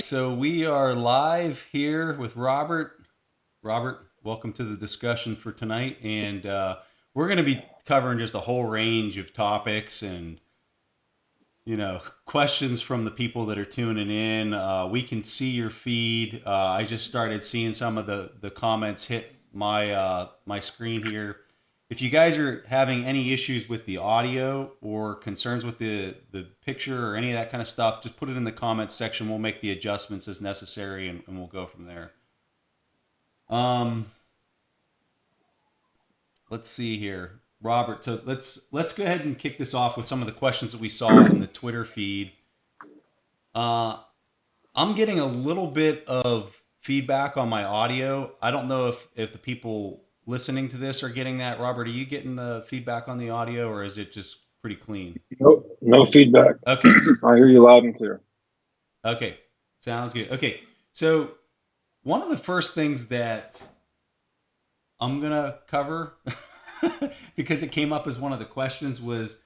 so we are live here with Robert. Robert, welcome to the discussion for tonight. And we're going to be covering just a whole range of topics and, questions from the people that are tuning in. We can see your feed. I just started seeing some of the comments hit my screen here. If you guys are having any issues with the audio or concerns with the picture or any of that kind of stuff, just put it in the comments section. We'll make the adjustments as necessary, and we'll go from there. Um, let's see here, Robert. So let's go ahead and kick this off with some of the questions that we saw in the Twitter feed. Uh, I'm getting a little bit of feedback on my audio. I don't know if the people listening to this are getting that. Robert, are you getting the feedback on the audio, or is it just pretty clean? Nope, no feedback. Okay. I hear you loud and clear. Okay. Sounds good. Okay. So one of the first things that I'm gonna cover because it came up as one of the questions was,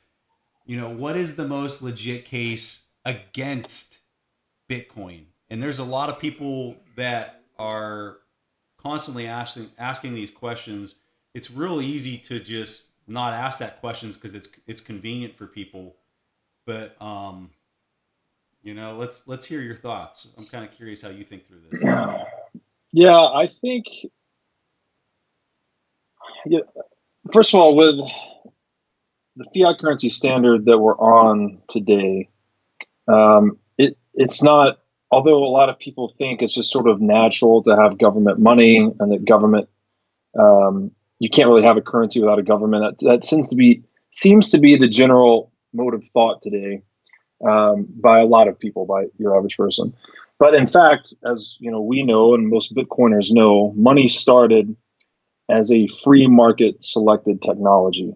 what is the most legit case against Bitcoin? And there's a lot of people that are constantly asking these questions. It's real easy to just not ask that questions because it's convenient for people. But let's hear your thoughts. I'm kind of curious how you think through this. Yeah, I think, yeah, first of all, with the fiat currency standard that we're on today, it's not, although a lot of people think it's just sort of natural to have government money and that government, you can't really have a currency without a government. That seems to be the general mode of thought today, by a lot of people, by your average person. But in fact, as you know, we know, and most Bitcoiners know, money started as a free market selected technology.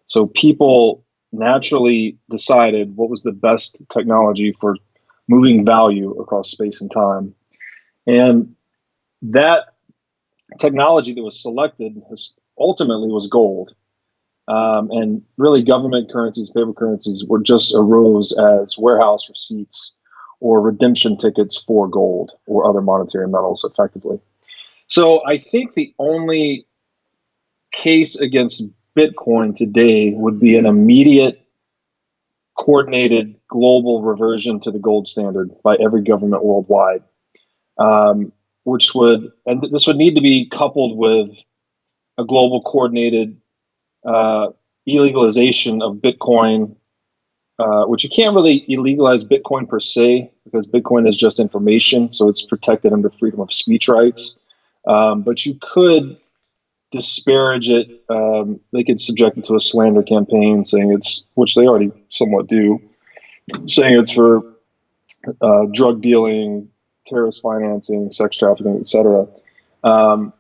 So people naturally decided what was the best technology for moving value across space and time. And that technology that was selected ultimately was gold. And really, government currencies, paper currencies, were just arose as warehouse receipts or redemption tickets for gold or other monetary metals, effectively. So I think the only case against Bitcoin today would be an immediate, coordinated global reversion to the gold standard by every government worldwide, which would, and this would need to be coupled with a global coordinated uh, illegalization of Bitcoin, which you can't really illegalize Bitcoin per se because Bitcoin is just information, so it's protected under freedom of speech rights. But you could disparage it. They could subject it to a slander campaign, saying it's, which they already somewhat do, saying it's for drug dealing, terrorist financing, sex trafficking, etc. Um,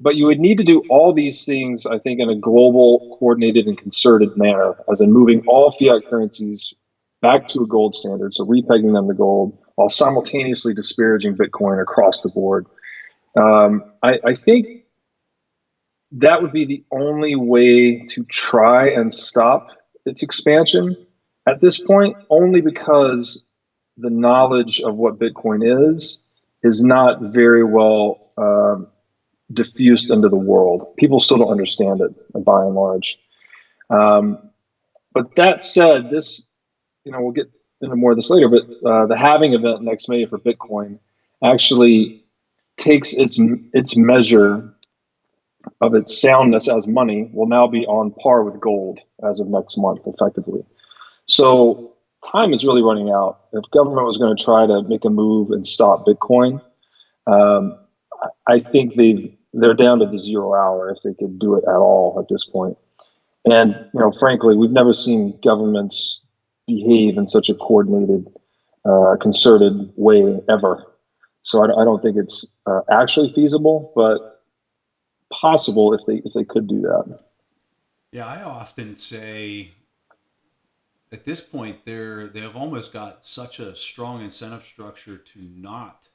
but you would need to do all these things, I think, in a global, coordinated, and concerted manner, as in moving all fiat currencies back to a gold standard, so repegging them to gold, while simultaneously disparaging Bitcoin across the board. I think that would be the only way to try and stop its expansion at this point, only because the knowledge of what Bitcoin is not very well diffused into the world. People still don't understand it by and large. Um, but that said, this, we'll get into more of this later, but the halving event next May for Bitcoin actually takes its measure of its soundness as money will now be on par with gold as of next month, effectively. So time is really running out. If government was going to try to make a move and stop Bitcoin, um, I think they're down to the 0 hour if they could do it at all at this point. And frankly, we've never seen governments behave in such a coordinated, concerted way ever. So I don't think it's actually feasible, but possible if they could do that. Yeah, I often say at this point they have almost got such a strong incentive structure to not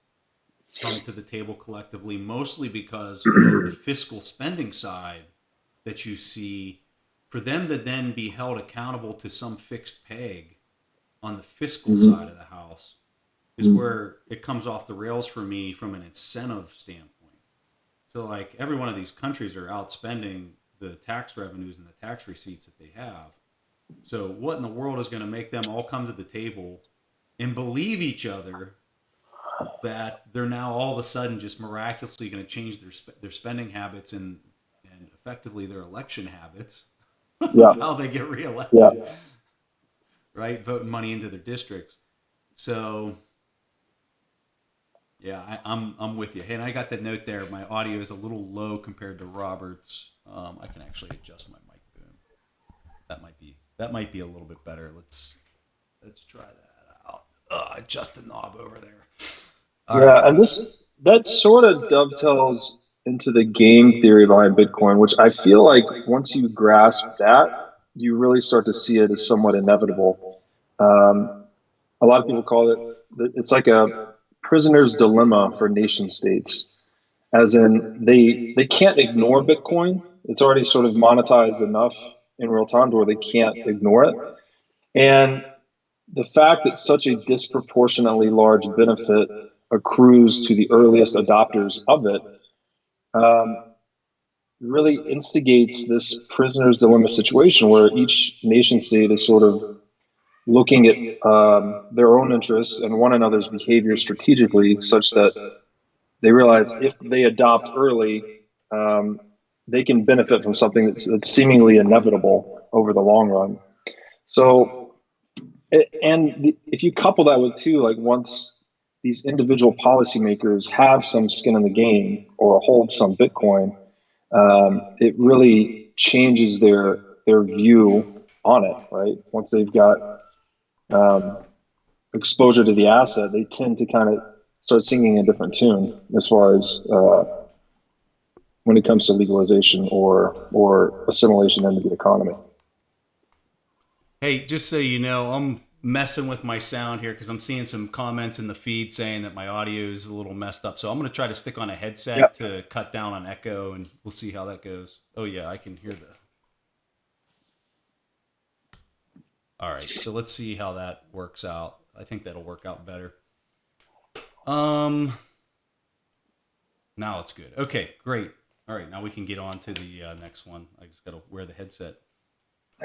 come to the table collectively, mostly because of the fiscal spending side that you see, for them to then be held accountable to some fixed peg on the fiscal side Mhm. of the house. is where it comes off the rails for me from an incentive standpoint. So like every one of these countries are outspending the tax revenues and the tax receipts that they have. So what in the world is going to make them all come to the table and believe each other that they're now all of a sudden just miraculously going to change their spending habits and effectively their election habits Yeah. of how they get Yeah. reelected, right? Voting money into their districts. So yeah, I'm with you. Hey, and I got that note there. My audio is a little low compared to Robert's. I can actually adjust my mic boom. That might be a little bit better. Let's try that out. Adjust the knob over there. All right. Yeah, and that sort of dovetails into the game theory behind Bitcoin, which I feel like once you grasp that, you really start to see it as somewhat inevitable. Um, a lot of people call it, it's like a prisoner's dilemma for nation states, as in they can't ignore Bitcoin. It's already sort of monetized enough in real time to where they can't ignore it. And the fact that such a disproportionately large benefit accrues to the earliest adopters of it um, really instigates this prisoner's dilemma situation where each nation state is sort of looking at their own interests and one another's behavior strategically, such that they realize if they adopt early, they can benefit from something that's seemingly inevitable over the long run. So, and if you couple that with too, like once these individual policymakers have some skin in the game or hold some Bitcoin, it really changes their view on it, right? Once they've got um, exposure to the asset, they tend to kind of start singing a different tune as far as when it comes to legalization or assimilation into the economy. Hey, just so you know, I'm messing with my sound here because I'm seeing some comments in the feed saying that my audio is a little messed up. So I'm going to try to stick on a headset Yep. to cut down on echo, and we'll see how that goes. Oh yeah, I can hear the. All right, so let's see how that works out. I think that'll work out better. Um, Now it's good. Okay, great. All right, now we can get on to the next one. I just got to wear the headset.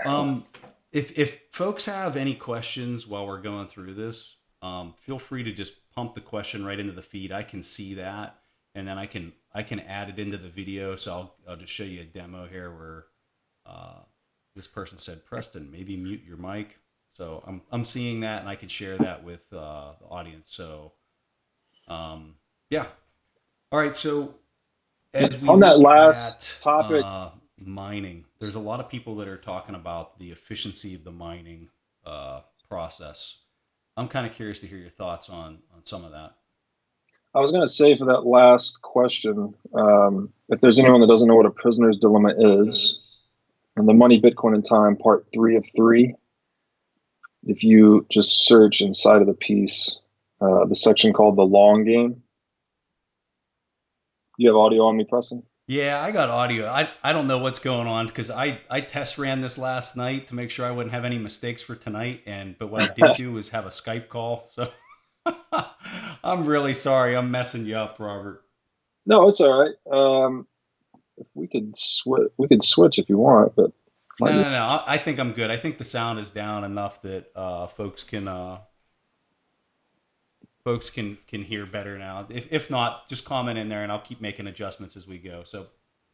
Um, if folks have any questions while we're going through this, feel free to just pump the question right into the feed. I can see that, and then I can add it into the video. So I'll just show you a demo here where this person said, Preston, maybe mute your mic. So I'm seeing that, and I can share that with the audience. So yeah. All right. So as we On that look last at topic, mining, there's a lot of people that are talking about the efficiency of the mining process. I'm kind of curious to hear your thoughts on some of that. I was going to say for that last question, if there's anyone that doesn't know what a prisoner's dilemma is, and the Money, Bitcoin, and Time, part 3 of 3, if you just search inside of the piece, the section called the long game. You have audio on me, Preston? Yeah, I got audio. I don't know what's going on because I test ran this last night to make sure I wouldn't have any mistakes for tonight. But what I did do was have a Skype call. So I'm really sorry. I'm messing you up, Robert. No, it's all right. If we could switch if you want, but No. I think I'm good. I think the sound is down enough that folks can hear better now. If not, just comment in there and I'll keep making adjustments as we go. So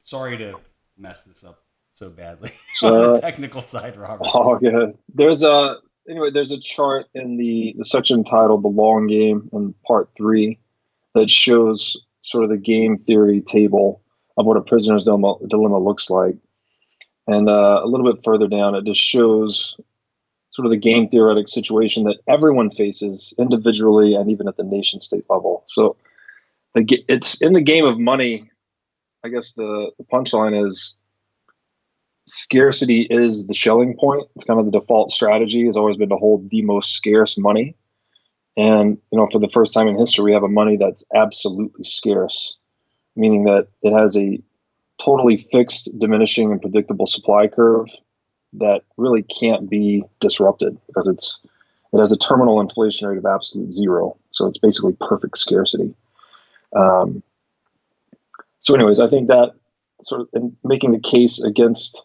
sorry to mess this up so badly on the technical side, Robert. Oh, good. There's a chart in the section titled "The Long Game" in part 3 that shows sort of the game theory table of what a prisoner's dilemma looks like, and a little bit further down, it just shows sort of the game theoretic situation that everyone faces individually and even at the nation state level. So it's in the game of money. I guess the punchline is scarcity is the Schelling point. It's kind of the default strategy has always been to hold the most scarce money. And, for the first time in history, we have a money that's absolutely scarce, meaning that it has a totally fixed, diminishing, and predictable supply curve that really can't be disrupted because it has a terminal inflation rate of absolute zero. So it's basically perfect scarcity. Um, so, anyways, I think that sort of in making the case against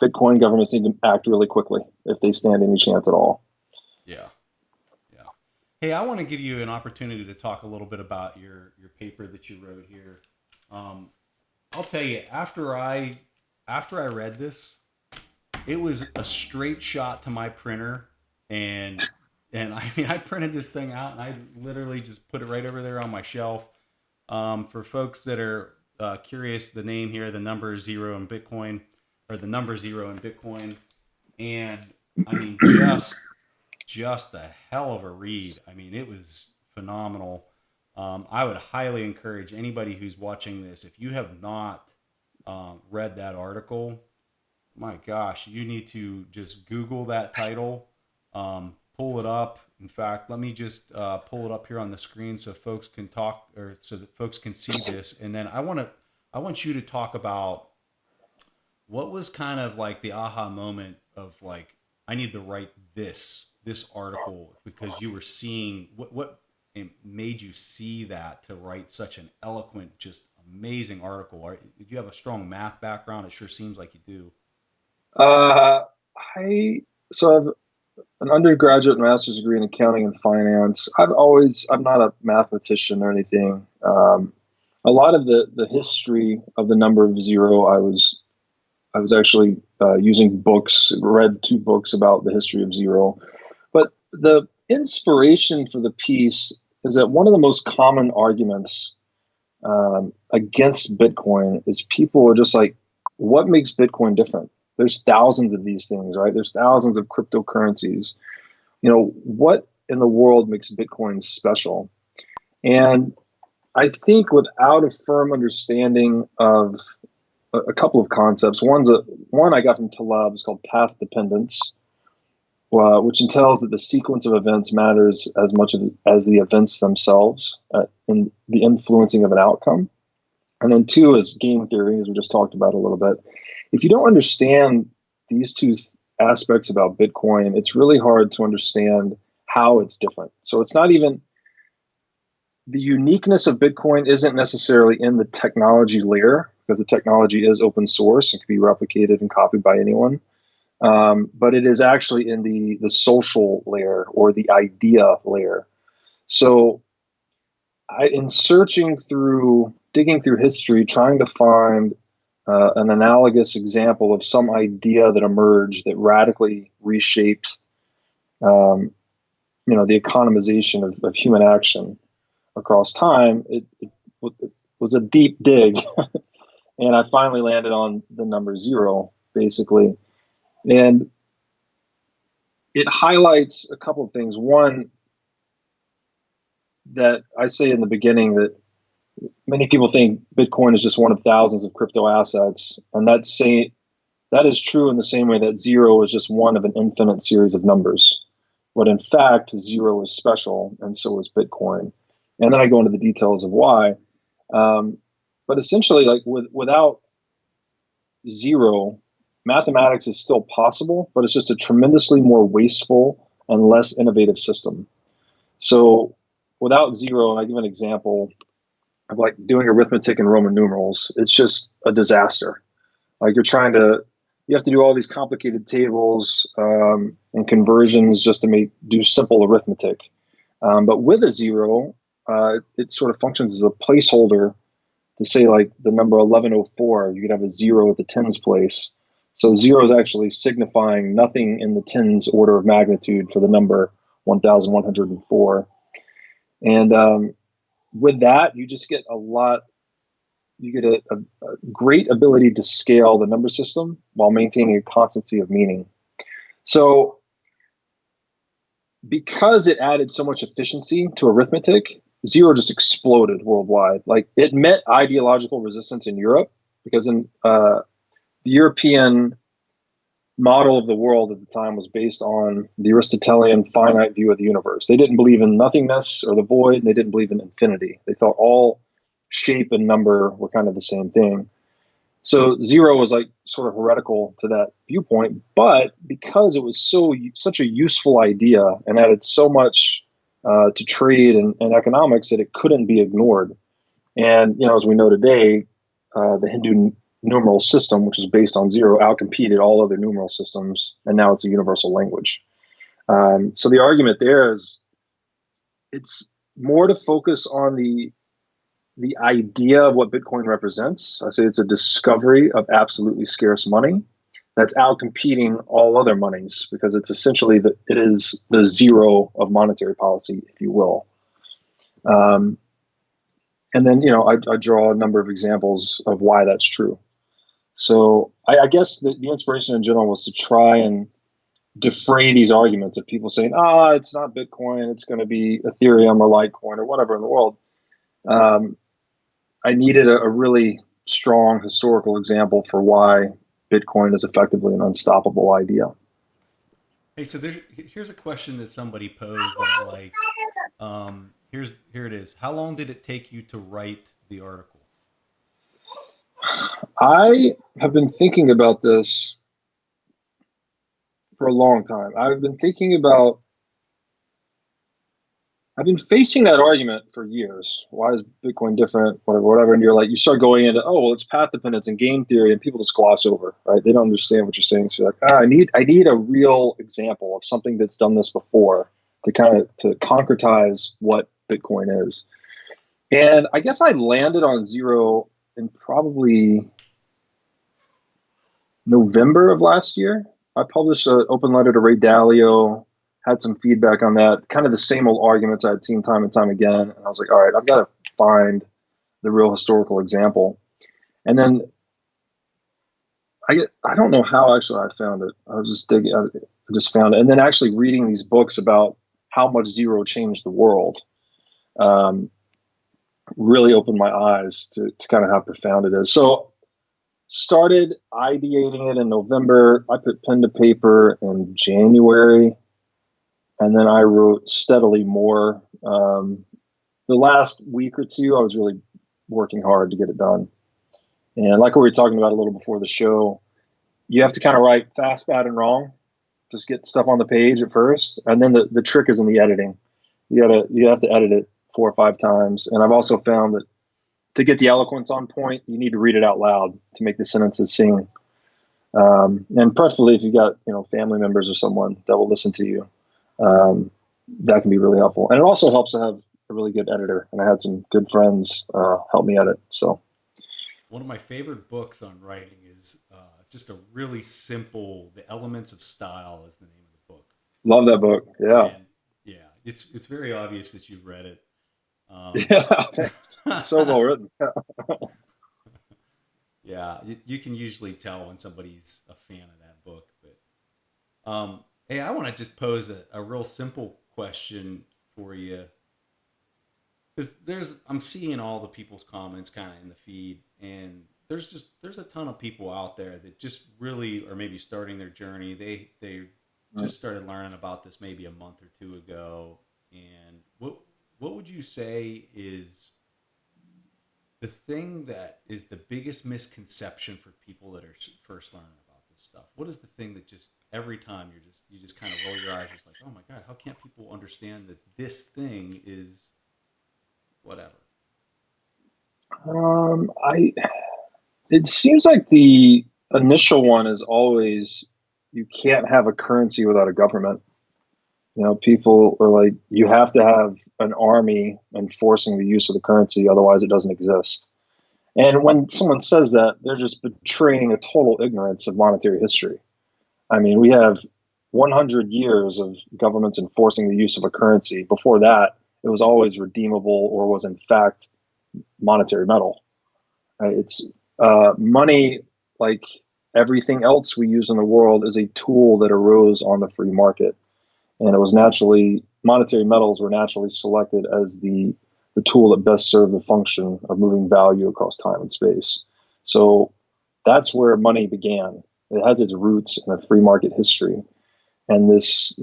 Bitcoin, governments need to act really quickly if they stand any chance at all. Yeah. Yeah. Hey, I want to give you an opportunity to talk a little bit about your paper that you wrote here. Um, I'll tell you, after I read this, it was a straight shot to my printer, and I mean, I printed this thing out and I literally just put it right over there on my shelf. For folks that are curious, the name here, the number zero in Bitcoin, or the number zero in Bitcoin, and I mean, just a hell of a read. I mean, it was phenomenal. I would highly encourage anybody who's watching this, if you have not read that article, my gosh, you need to just Google that title, pull it up. In fact, let me just pull it up here on the screen so folks can talk, or so that folks can see this. And then I want you to talk about what was kind of like the aha moment of like, I need to write this article, because you were seeing what made you see that to write such an eloquent, just amazing article. Did you have a strong math background? It sure seems like you do. Uh, I so I've an undergraduate master's degree in accounting and finance. I'm not a mathematician or anything. A lot of the history of the number of zero, I was actually using books, read two books about the history of zero. But the inspiration for the piece is that one of the most common arguments against Bitcoin is people are just like, what makes Bitcoin different? There's thousands of these things, right? There's thousands of cryptocurrencies. What in the world makes Bitcoin special? And I think without a firm understanding of a couple of concepts, one I got from Taleb is called path dependence, which entails that the sequence of events matters as much as the events themselves in the influencing of an outcome. And then two is game theory, as we just talked about a little bit. If you don't understand these two aspects about Bitcoin, it's really hard to understand how it's different. So it's not even the uniqueness of Bitcoin isn't necessarily in the technology layer, because the technology is open source and can be replicated and copied by anyone. But it is actually in the social layer or the idea layer. So in digging through history, trying to find an analogous example of some idea that emerged that radically reshaped, the economization of human action across time, it was a deep dig. And I finally landed on the number zero, basically. And it highlights a couple of things. One, that I say in the beginning, that many people think Bitcoin is just one of thousands of crypto assets. And that is true in the same way that zero is just one of an infinite series of numbers. But in fact, zero is special, and so is Bitcoin. And then I go into the details of why. But essentially, like without zero, mathematics is still possible, but it's just a tremendously more wasteful and less innovative system. So without zero, and I give an example of like doing arithmetic in Roman numerals, it's just a disaster. Like you have to do all these complicated tables and conversions just to do simple arithmetic. But with a zero, it sort of functions as a placeholder to say like the number 1104, you could have a zero at the tens place. So zero is actually signifying nothing in the tens order of magnitude for the number 1104. And with that, you just get you get a great ability to scale the number system while maintaining a constancy of meaning. So because it added so much efficiency to arithmetic, zero just exploded worldwide. Like it met ideological resistance in Europe, because in the European model of the world at the time was based on the Aristotelian finite view of the universe. They didn't believe in nothingness or the void, and they didn't believe in infinity. They thought all shape and number were kind of the same thing. So zero was like sort of heretical to that viewpoint, but because it was such a useful idea and added so much to trade and economics that it couldn't be ignored. And as we know today, the Hindu numeral system, which is based on zero, outcompeted all other numeral systems, and now it's a universal language. So the argument there is it's more to focus on the idea of what Bitcoin represents. I say it's a discovery of absolutely scarce money that's out competing all other monies because it's essentially it is the zero of monetary policy, if you will. And then, I draw a number of examples of why that's true. So I guess the inspiration in general was to try and defray these arguments of people saying, it's not Bitcoin, it's going to be Ethereum or Litecoin or whatever in the world. I needed a really strong historical example for why Bitcoin is effectively an unstoppable idea. Hey, so here's a question that somebody posed that I like. Here it is. How long did it take you to write the article? I have been thinking about this for a long time. I've been facing that argument for years. Why is Bitcoin different? Whatever. And you start going into, it's path dependence and game theory, and people just gloss over, right? They don't understand what you're saying. So you're like, I need a real example of something that's done this before to concretize what Bitcoin is. And I guess I landed on zero in probably November of last year. I published an open letter to Ray Dalio, had some feedback on that, kind of the same old arguments I'd seen time and time again. And I was like, all right, I've got to find the real historical example. And then I don't know how actually I found it. I was just digging, I just found it. And then actually reading these books about how much zero changed the world really opened my eyes to kind of how profound it is. So started ideating it in November. I put pen to paper in January. And then I wrote steadily more. The last week or two, I was really working hard to get it done. And like we were talking about a little before the show, you have to kind of write fast, bad, and wrong. Just get stuff on the page at first. And then the trick is in the editing. You have to edit it 4 or 5 times. And I've also found that to get the eloquence on point, you need to read it out loud to make the sentences sing. And preferably if you got, family members or someone that will listen to you. That can be really helpful. And it also helps to have a really good editor. And I had some good friends help me edit. So one of my favorite books on writing is just a really simple, The Elements of Style is the name of the book. Love that book. Yeah. And yeah, it's very obvious that you've read it. Yeah, it's so well written. Yeah, you can usually tell when somebody's a fan of that book. But hey, I want to just pose a real simple question for you, because I'm seeing all the people's comments kind of in the feed, and there's a ton of people out there that just really are maybe starting their journey. They just started learning about this maybe a month or two ago, and what would you say is the thing that is the biggest misconception for people that are first learning about this stuff? What is the thing that just every time you just kind of roll your eyes, just like, oh my God, how can't people understand that this thing is whatever? It seems like the initial one is always you can't have a currency without a government. People are like, you have to have an army enforcing the use of the currency, otherwise it doesn't exist. And when someone says that, they're just betraying a total ignorance of monetary history. I mean, we have 100 years of governments enforcing the use of a currency. Before that, it was always redeemable or was in fact monetary metal. It's money, like everything else we use in the world, is a tool that arose on the free market. And it was monetary metals were naturally selected as the tool that best served the function of moving value across time and space. So that's where money began. It has its roots in a free market history. And this,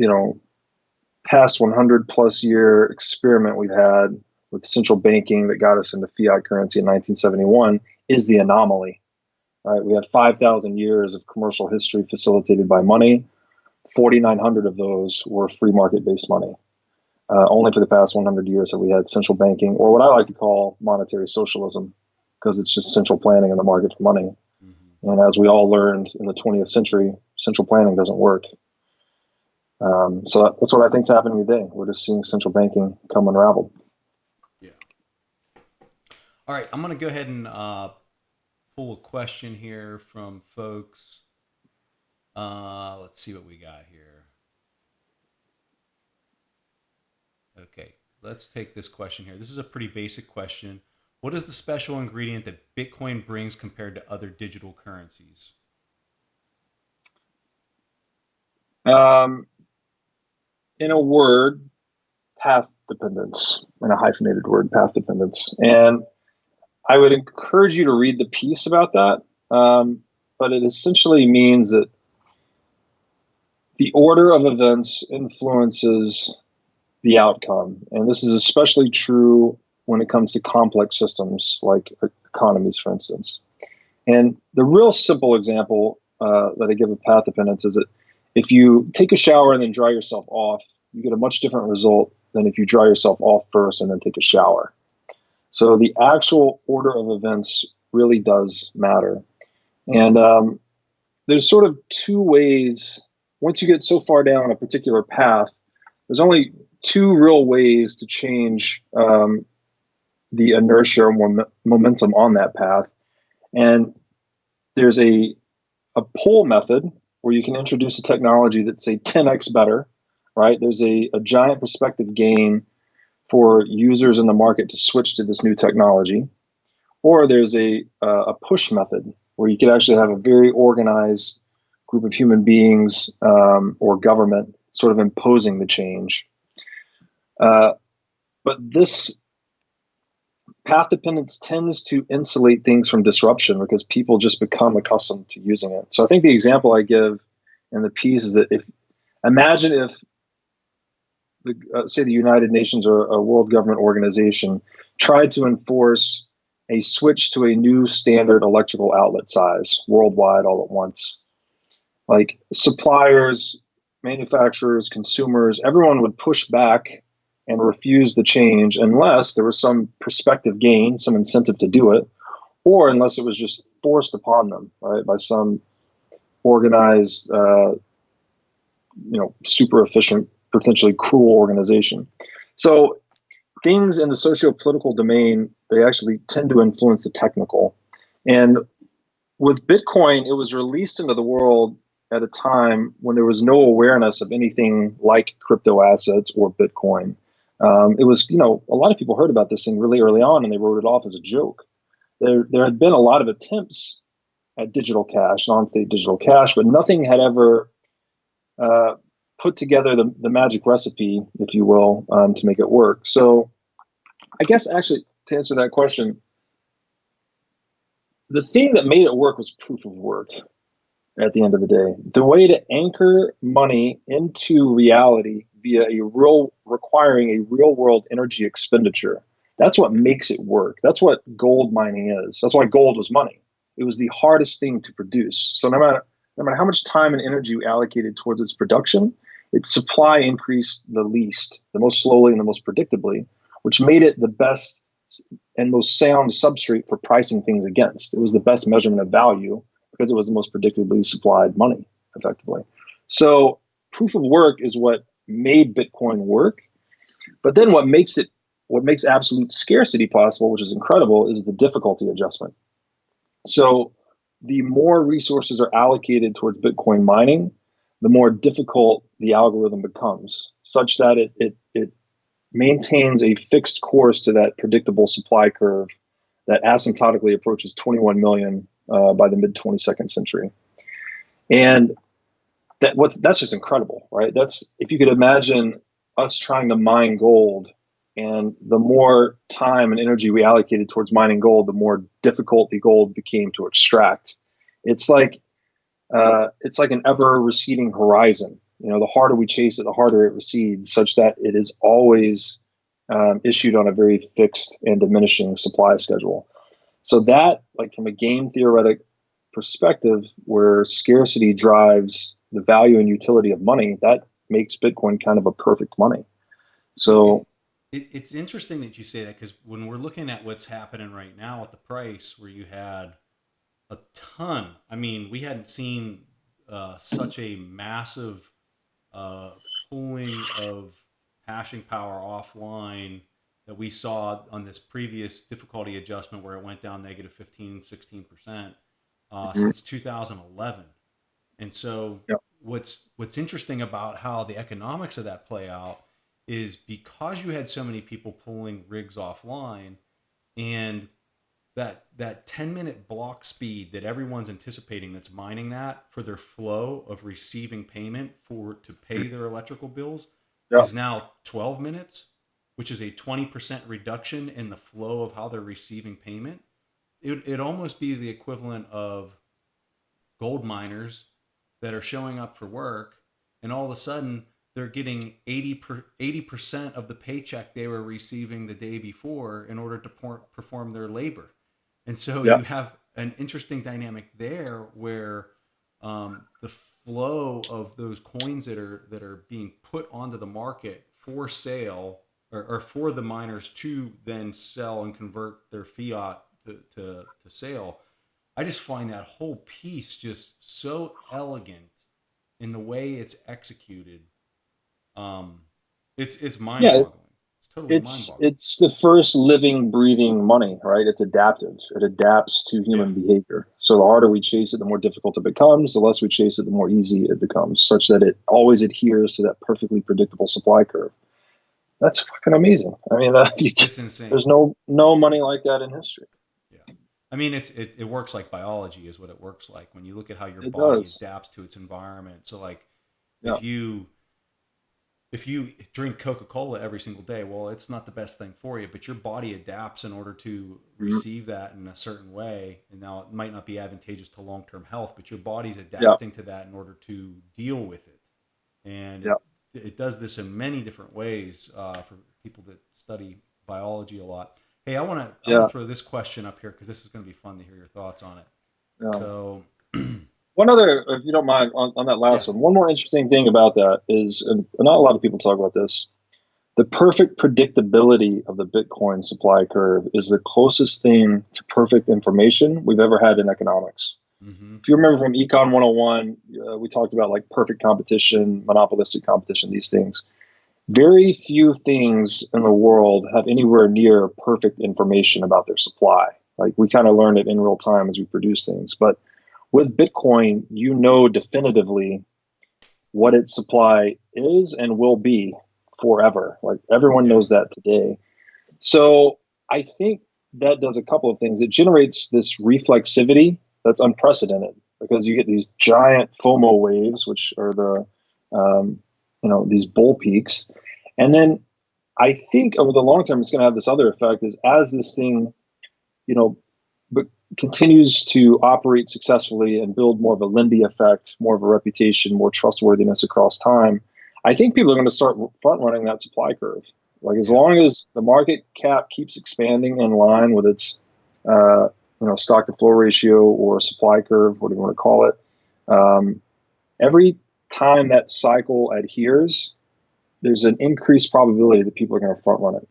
past 100 plus year experiment we've had with central banking that got us into fiat currency in 1971 is the anomaly. Right? We had 5,000 years of commercial history facilitated by money. 4,900 of those were free market based money. Only for the past 100 years have we had central banking, or what I like to call monetary socialism, because it's just central planning in the market for money. Mm-hmm. And as we all learned in the 20th century, central planning doesn't work. So that's what I think is happening today. We're just seeing central banking come unraveled. Yeah. All right. I'm going to go ahead and pull a question here from folks. Let's see what we got here. Okay. Let's take this question here. This is a pretty basic question. What is the special ingredient that Bitcoin brings compared to other digital currencies? Um, in a word, path dependence, in a hyphenated word, path dependence. And I would encourage you to read the piece about that. But it essentially means that the order of events influences the outcome. And this is especially true when it comes to complex systems like economies, for instance. And the real simple example that I give of path dependence is that if you take a shower and then dry yourself off, you get a much different result than if you dry yourself off first and then take a shower. So the actual order of events really does matter. And there's sort of two ways, once you get so far down a particular path, there's only two real ways to change the inertia or momentum on that path. And there's a pull method where you can introduce a technology that's, say, 10x better, right? There's a giant prospective gain for users in the market to switch to this new technology. Or there's a push method where you could actually have a very organized group of human beings or government sort of imposing the change. But this path dependence tends to insulate things from disruption because people just become accustomed to using it. So I think the example I give in the piece is that imagine if say the United Nations or a world government organization tried to enforce a switch to a new standard electrical outlet size worldwide all at once. Like suppliers, manufacturers, consumers, everyone would push back and refuse the change unless there was some prospective gain, some incentive to do it, or unless it was just forced upon them, right, by some organized, super efficient, potentially cruel organization. So things in the socio-political domain, they actually tend to influence the technical. And with Bitcoin, it was released into the world at a time when there was no awareness of anything like crypto assets or Bitcoin. It was, a lot of people heard about this thing really early on and they wrote it off as a joke. There had been a lot of attempts at digital cash, non-state digital cash, but nothing had ever put together the magic recipe, if you will, to make it work. So I guess actually to answer that question, the thing that made it work was proof of work at the end of the day. The way to anchor money into reality via requiring a real world energy expenditure. That's what makes it work. That's what gold mining is. That's why gold was money. It was the hardest thing to produce. So no matter how much time and energy you allocated towards its production, its supply increased the least, the most slowly and the most predictably, which made it the best and most sound substrate for pricing things against. It was the best measurement of value because it was the most predictably supplied money, effectively. So proof of work is what made Bitcoin work. But then what makes absolute scarcity possible, which is incredible, is the difficulty adjustment. So the more resources are allocated towards Bitcoin mining, the more difficult the algorithm becomes, such that it maintains a fixed course to that predictable supply curve that asymptotically approaches 21 million by the mid 22nd century. And that's just incredible, right? That's, if you could imagine us trying to mine gold, and the more time and energy we allocated towards mining gold, the more difficult the gold became to extract. It's like an ever receding horizon. The harder we chase it, the harder it recedes, such that it is always issued on a very fixed and diminishing supply schedule. So that, like from a game theoretic perspective, where scarcity drives the value and utility of money, that makes Bitcoin kind of a perfect money. So It's interesting that you say that because when we're looking at what's happening right now at the price, where you had a ton, I mean, we hadn't seen such a massive uh, pooling of hashing power offline that we saw on this previous difficulty adjustment where it went down negative 15, 16% mhm, since 2011. And so yeah, what's interesting about how the economics of that play out is because you had so many people pulling rigs offline and that 10-minute block speed that everyone's anticipating that's mining that for their flow of receiving payment for to pay their electrical bills yeah, is now 12 minutes, which is a 20% reduction in the flow of how they're receiving payment. It'd almost be the equivalent of gold miners that are showing up for work and all of a sudden they're getting 80% of the paycheck they were receiving the day before in order to perform their labor. And so yeah, you have an interesting dynamic there where the flow of those coins that are being put onto the market for sale or for the miners to then sell and convert their fiat to sale. I just find that whole piece just so elegant in the way it's executed. Um, it's mind yeah. boggling. It's totally mind boggling. It's the first living, breathing money, right? It's adaptive. It adapts to Yeah. human behavior. So the harder we chase it, the more difficult it becomes. The less we chase it, the more easy it becomes, such that it always adheres to that perfectly predictable supply curve. That's fucking amazing. I mean, It's insane. there's no money like that in history. Yeah. I mean, it works like biology is what it works like when you look at how your It body does. adapts to its environment. So like Yeah. if you if you drink Coca-Cola every single day, well, it's not the best thing for you, but your body adapts in order to Mhm. receive that in a certain way. And now it might not be advantageous to long-term health, but your body's Yeah. adapting to that in order to deal with it. And Yeah. it does this in many different ways for people that study biology a lot. Hey, I want to Yeah. throw this question up here because this is going to be fun to hear your thoughts on it. Yeah. So, One other, if you don't mind, on that yeah, last one, one more interesting thing about that is, and not a lot of people talk about this, the perfect predictability of the Bitcoin supply curve is the closest thing to perfect information we've ever had in economics. mm-hmm, If you remember from Econ 101, we talked about like perfect competition, monopolistic competition, these things. Very few things in the world have anywhere near perfect information about their supply. Like we kind of learn it in real time as we produce things. But with Bitcoin, you know definitively what its supply is and will be forever. Like everyone yeah, knows that today. So I think that does a couple of things. It generates this reflexivity that's unprecedented because you get these giant FOMO waves, which are um, these bull peaks, and then I think over the long term, it's going to have this other effect: is as this thing, you know, but continues to operate successfully and build more of a Lindy effect, more of a reputation, more trustworthiness across time, I think people are going to start front running that supply curve. Like as yeah, long as the market cap keeps expanding in line with its, stock to flow ratio or supply curve, what do you want to call it? Um, every time that cycle adheres, there's an increased probability that people are going to front run it.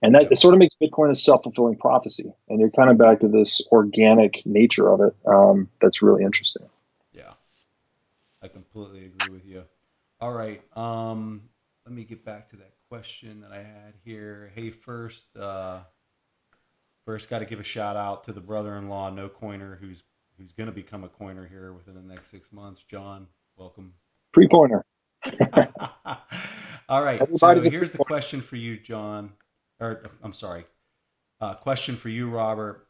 And that yeah, it sort of makes Bitcoin a self-fulfilling prophecy. And you're kind of back to this organic nature of it. That's really interesting. yeah. I completely agree with you. All right. Let me get back to that question that I had here. Hey, first got to give a shout out to the brother-in-law, no coiner, who's going to become a coiner here within the next 6 months. John, welcome. Pre-pointer. All right. So Everybody's a here's the pre-pointer. question for you, John. Or I'm sorry. Question for you, Robert.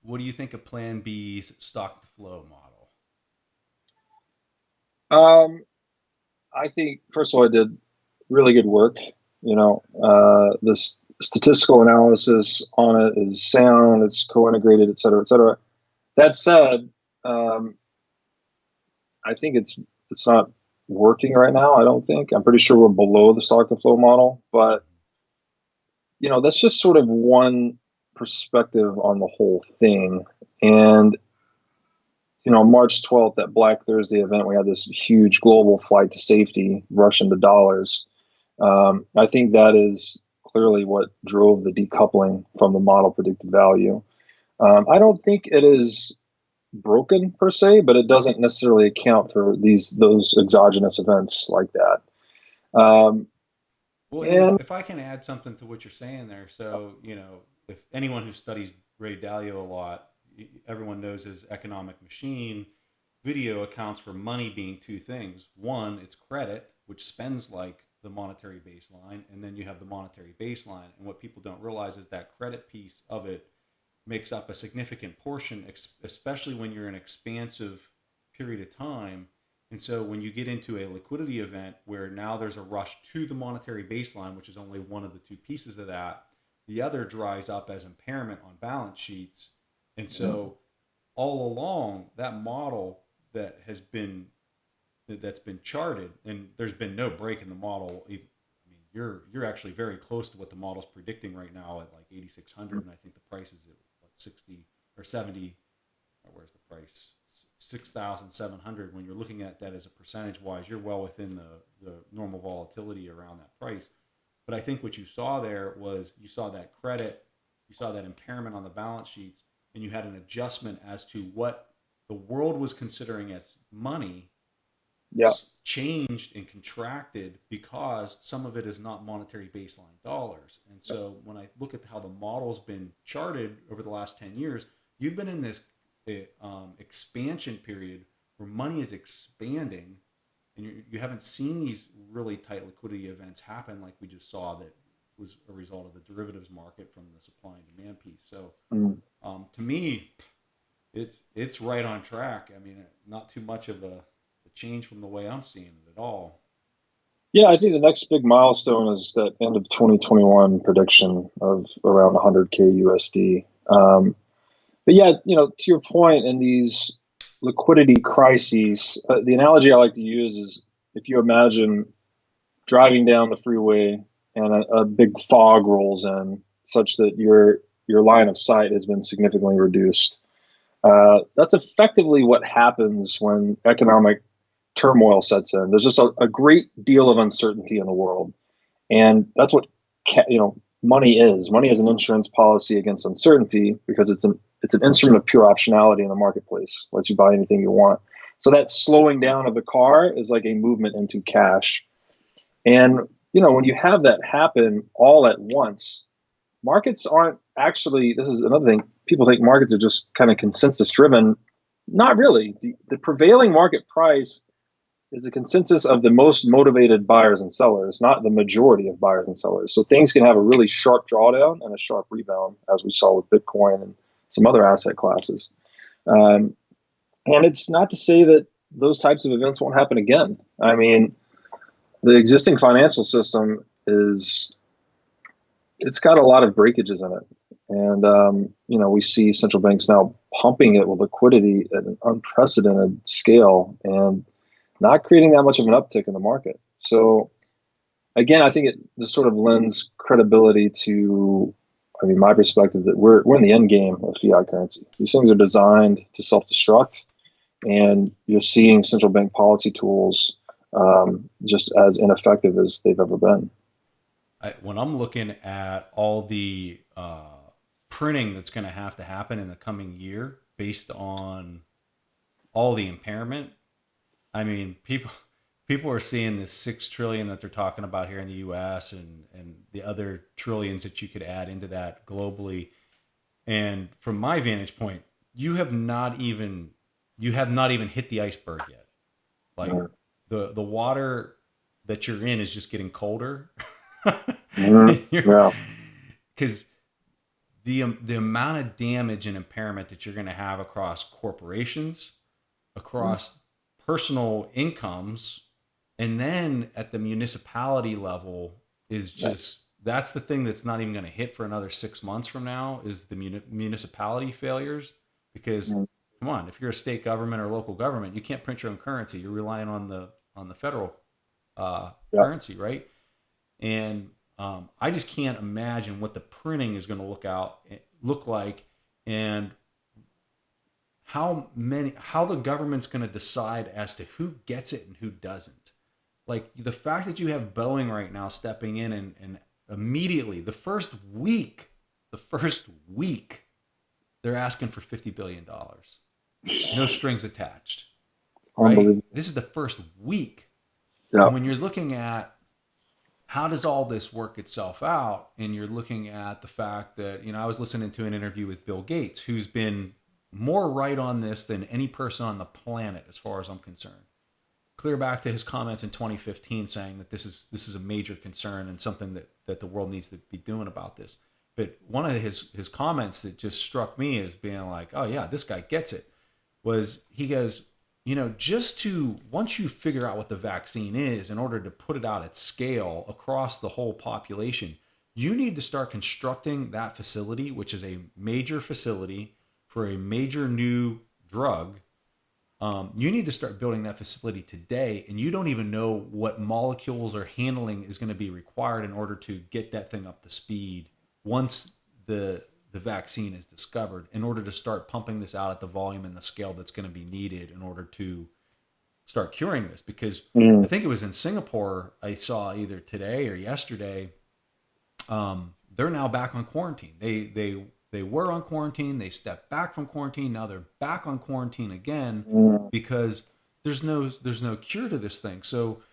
What do you think of Plan B's stock to flow model? Um, I think, first of all, I did really good work. The statistical analysis on it is sound, it's co-integrated, et cetera, et cetera. That said, um, I think it's not working right now. I don't think. I'm pretty sure we're below the stock to flow model, but that's just sort of one perspective on the whole thing. And March 12th, that Black Thursday event, we had this huge global flight to safety, rush into dollars. I think that is clearly what drove the decoupling from the model predicted value. I don't think it is broken per se, but it doesn't necessarily account for those exogenous events like that. Um, Well, and and if I can add something to what you're saying there, so if anyone who studies Ray Dalio a lot, everyone knows his economic machine video accounts for money being two things. One, it's credit, which spends like the monetary baseline, and then you have the monetary baseline. And what people don't realize is that credit piece of it makes up a significant portion, especially when you're in an expansive period of time. And so when you get into a liquidity event where now there's a rush to the monetary baseline, which is only one of the two pieces of that, the other dries up as impairment on balance sheets. And so all along, that model that has been that's been charted, and there's been no break in the model. I mean, you're actually very close to what the model's predicting right now at like 8,600, and I think the price is at what 60 or 70. Or where's the price? 6,700. When you're looking at that as a percentage wise, you're well within the normal volatility around that price. But I think what you saw there was you saw that credit, you saw that impairment on the balance sheets, and you had an adjustment as to what the world was considering as money yeah, changed and contracted because some of it is not monetary baseline dollars. And so when I look at how the model's been charted over the last 10 years, you've been in this expansion period where money is expanding, and you haven't seen these really tight liquidity events happen like we just saw that was a result of the derivatives market from the supply and demand piece. So mm, to me, it's right on track. I mean, not too much of a change from the way I'm seeing it at all. yeah. I think the next big milestone is that end of 2021 prediction of around 100K USD. But yeah, to your point, in these liquidity crises, the analogy I like to use is if you imagine driving down the freeway and a big fog rolls in, such that your line of sight has been significantly reduced. That's effectively what happens when economic turmoil sets in. There's just a great deal of uncertainty in the world, and that's what money is. Money is an insurance policy against uncertainty because it's an instrument of pure optionality in the marketplace. Lets you buy anything you want. So that slowing down of the car is like a movement into cash. And when you have that happen all at once, markets aren't actually. This is another thing. People think markets are just kind of consensus driven. Not really. The prevailing market price is a consensus of the most motivated buyers and sellers, not the majority of buyers and sellers. So things can have a really sharp drawdown and a sharp rebound, as we saw with Bitcoin and some other asset classes. Um, and it's not to say that those types of events won't happen again. I mean, the existing financial system it's got a lot of breakages in it. And, we see central banks now pumping it with liquidity at an unprecedented scale and not creating that much of an uptick in the market. So again, I think it just sort of lends credibility to, my perspective that we're in the end game of fiat currency. These things are designed to self-destruct, and you're seeing central bank policy tools just as ineffective as they've ever been. When I'm looking at all the printing that's going to have to happen in the coming year based on all the impairment, I mean, people are seeing this 6 trillion that they're talking about here in the U.S. and the other trillions that you could add into that globally. And from my vantage point, you have not even hit the iceberg yet. Like Mhm. the water that you're in is just getting colder. Yeah. Because the amount of damage and impairment that you're going to have across corporations, across personal incomes, and then at the municipality level is just that's the thing that's not even going to hit for another 6 months from now is the municipality failures. Because Mhm. come on, if you're a state government or local government, you can't print your own currency. You're relying on the federal Yeah. currency, right? And I just can't imagine what the printing is going to look like, and how the government's going to decide as to who gets it and who doesn't. Like the fact that you have Boeing right now stepping in and immediately the first week, they're asking for $50 billion, no strings attached, right? Unbelievable. This is the first week. Yeah. And when you're looking at how does all this work itself out, and you're looking at the fact that, I was listening to an interview with Bill Gates, who's been more right on this than any person on the planet, as far as I'm concerned. Clear back to his comments in 2015 saying that this is a major concern and something that the world needs to be doing about this. But one of his comments that just struck me as being like, oh yeah, this guy gets it, was he goes, just to, once you figure out what the vaccine is, in order to put it out at scale across the whole population, you need to start constructing that facility, which is a major facility for a major new drug. You need to start building that facility today, and you don't even know what molecules or handling is going to be required in order to get that thing up to speed once the vaccine is discovered, in order to start pumping this out at the volume and the scale that's going to be needed in order to start curing this. Because I think it was in Singapore, I saw either today or yesterday, they're now back on quarantine. They were on quarantine. They stepped back from quarantine. Now they're back on quarantine again because there's no cure to this thing. So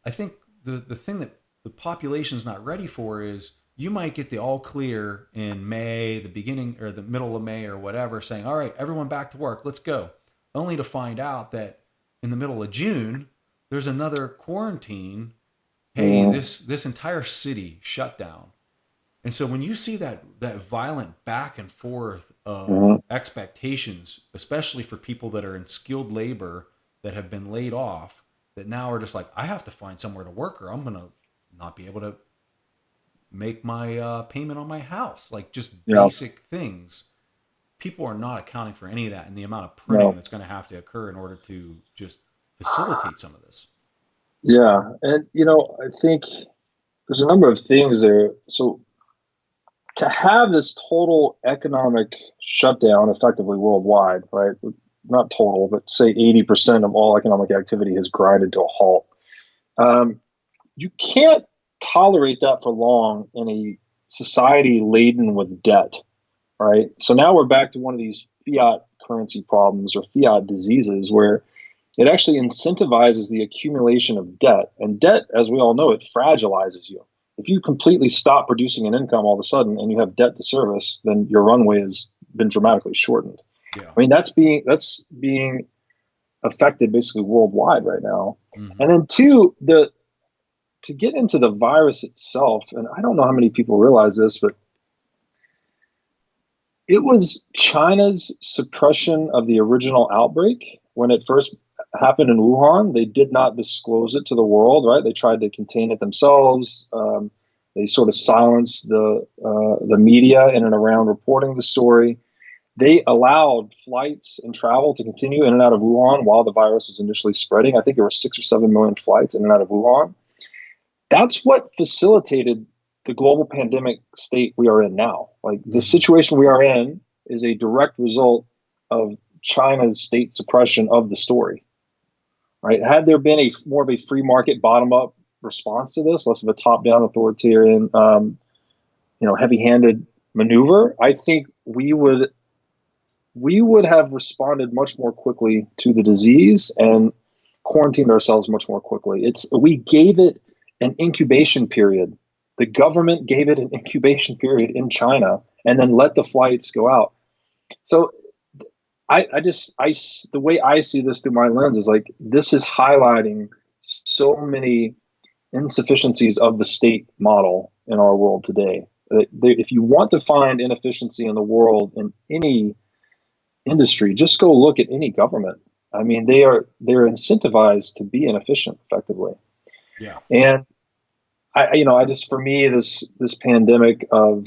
I think the thing that the population's not ready for is, you might get the all clear in May, the beginning or the middle of May or whatever, saying, all right, everyone back to work, let's go. Only to find out that in the middle of June, there's another quarantine. Hey, this entire city shut down. And so when you see that violent back and forth of expectations, especially for people that are in skilled labor that have been laid off, that now are just like, I have to find somewhere to work or I'm going to not be able to make my payment on my house, like just basic things. People are not accounting for any of that and the amount of printing that's going to have to occur in order to just facilitate some of this. Yeah. And, I think there's a number of things there. So to have this total economic shutdown effectively worldwide, right? Not total, but say 80% of all economic activity has grinded to a halt. You can't tolerate that for long in a society laden with debt, right? So now we're back to one of these fiat currency problems or fiat diseases where it actually incentivizes the accumulation of debt. And debt, as we all know, it fragilizes you. If you completely stop producing an income all of a sudden and you have debt to service, then your runway has been dramatically shortened. Yeah. I mean, that's being affected basically worldwide right now. And then two, to get into the virus itself, and I don't know how many people realize this, but it was China's suppression of the original outbreak when it first happened in Wuhan. They did not disclose it to the world, right? They tried to contain it themselves. They sort of silenced the media in and around reporting the story. They allowed flights and travel to continue in and out of Wuhan while the virus was initially spreading. I think there were 6 or 7 million flights in and out of Wuhan. That's what facilitated the global pandemic state we are in now. Like the situation we are in is a direct result of China's state suppression of the story, right? Had there been more of a free market bottom up response to this, less of a top down authoritarian, heavy-handed maneuver, I think we would have responded much more quickly to the disease and quarantined ourselves much more quickly. We gave it an incubation period. The government gave it an incubation period in China and then let the flights go out. So the way I see this through my lens is like, this is highlighting so many insufficiencies of the state model in our world today. If you want to find inefficiency in the world in any industry, just go look at any government. I mean, they're incentivized to be inefficient effectively. Yeah. And for me, this pandemic of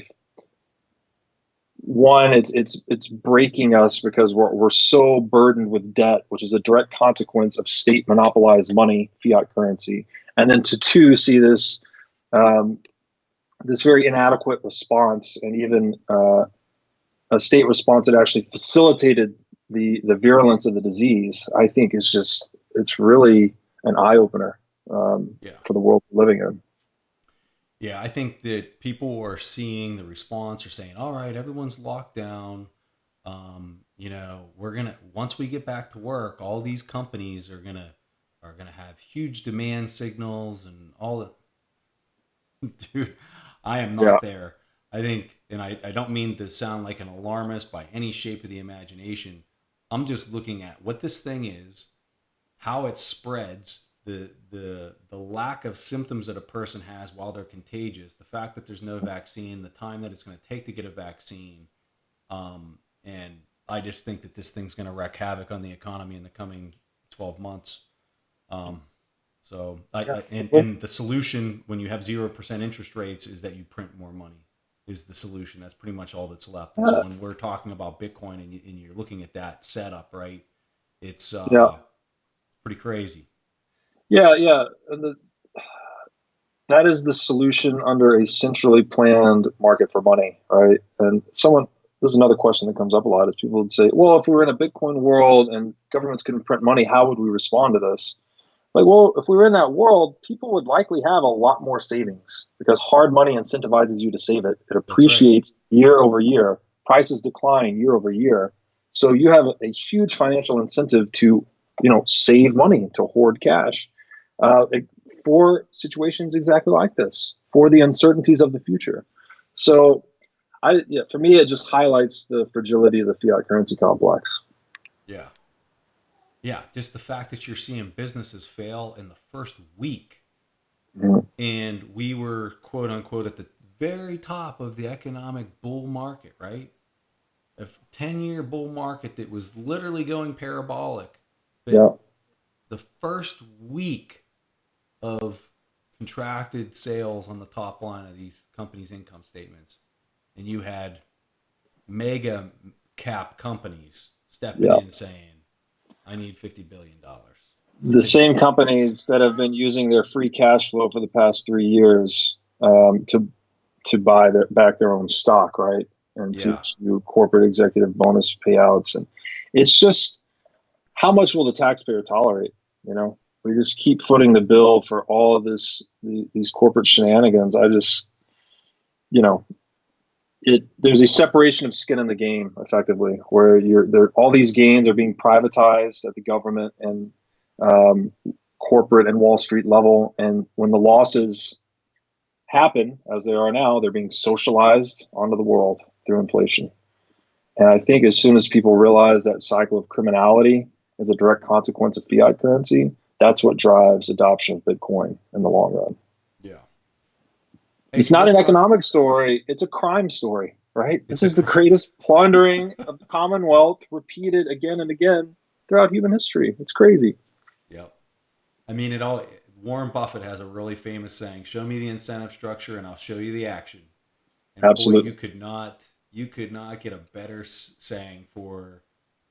one, it's breaking us because we're so burdened with debt, which is a direct consequence of state monopolized money, fiat currency. And then to two, see this very inadequate response and even a state response that actually facilitated the virulence of the disease, I think is just it's really an eye opener Yeah. for the world we're living in. Yeah, I think that people are seeing the response. Are saying, "All right, everyone's locked down. We're gonna once we get back to work, all these companies are gonna have huge demand signals and all that." Dude, I am Yeah, not there. I think, and I don't mean to sound like an alarmist by any shape of the imagination. I'm just looking at what this thing is, how it spreads, the lack of symptoms that a person has while they're contagious, the fact that there's no vaccine, the time that it's going to take to get a vaccine, and I just think that this thing's going to wreak havoc on the economy in the coming 12 months. Um, so yeah. and the solution when you have 0% interest rates is that you print more money is the solution. That's pretty much all that's left. And so Uh, when we're talking about Bitcoin and you're looking at that setup, right, it's yeah, pretty crazy. yeah. That is the solution under a centrally planned market for money, right? And there's another question that comes up a lot is people would say, well, if we were in a Bitcoin world and governments couldn't print money, how would we respond to this? Like, well, if we were in that world, people would likely have a lot more savings because hard money incentivizes you to save it. It That's right. appreciates year over year. Prices decline year over year. So you have a huge financial incentive to, save money, to hoard cash uh, for situations exactly like this, for the uncertainties of the future. So, for me, it just highlights the fragility of the fiat currency complex. Yeah. Yeah, just the fact that you're seeing businesses fail in the first week, Mhm. and we were quote unquote at the very top of the economic bull market, right? A 10-year bull market that was literally going parabolic. But Yeah, the first week of contracted sales on the top line of these companies' income statements, and you had mega cap companies stepping yeah. in saying, I need $50 billion The same today. companies that have been using their free cash flow for the past 3 years to buy back their own stock, right, and to Yeah, do corporate executive bonus payouts, and it's just how much will the taxpayer tolerate? We just keep footing the bill for all of these corporate shenanigans. I just, you know, there's a separation of skin in the game, effectively, where all these gains are being privatized at the government and um, corporate and Wall Street level, and when the losses happen, as they are now, they're being socialized onto the world through inflation. And I think as soon as people realize that cycle of criminality is a direct consequence of fiat currency, that's what drives adoption of Bitcoin in the long run. yeah. Hey, It's so not let's an talk. economic story, it's a crime story, right? This It's a is the crime. greatest plundering of the Commonwealth repeated again and again throughout human history. It's crazy. Yep. I mean, it all. Warren Buffett has a really famous saying: "Show me the incentive structure, and I'll show you the action." And boy, Absolutely. you could not get a better saying for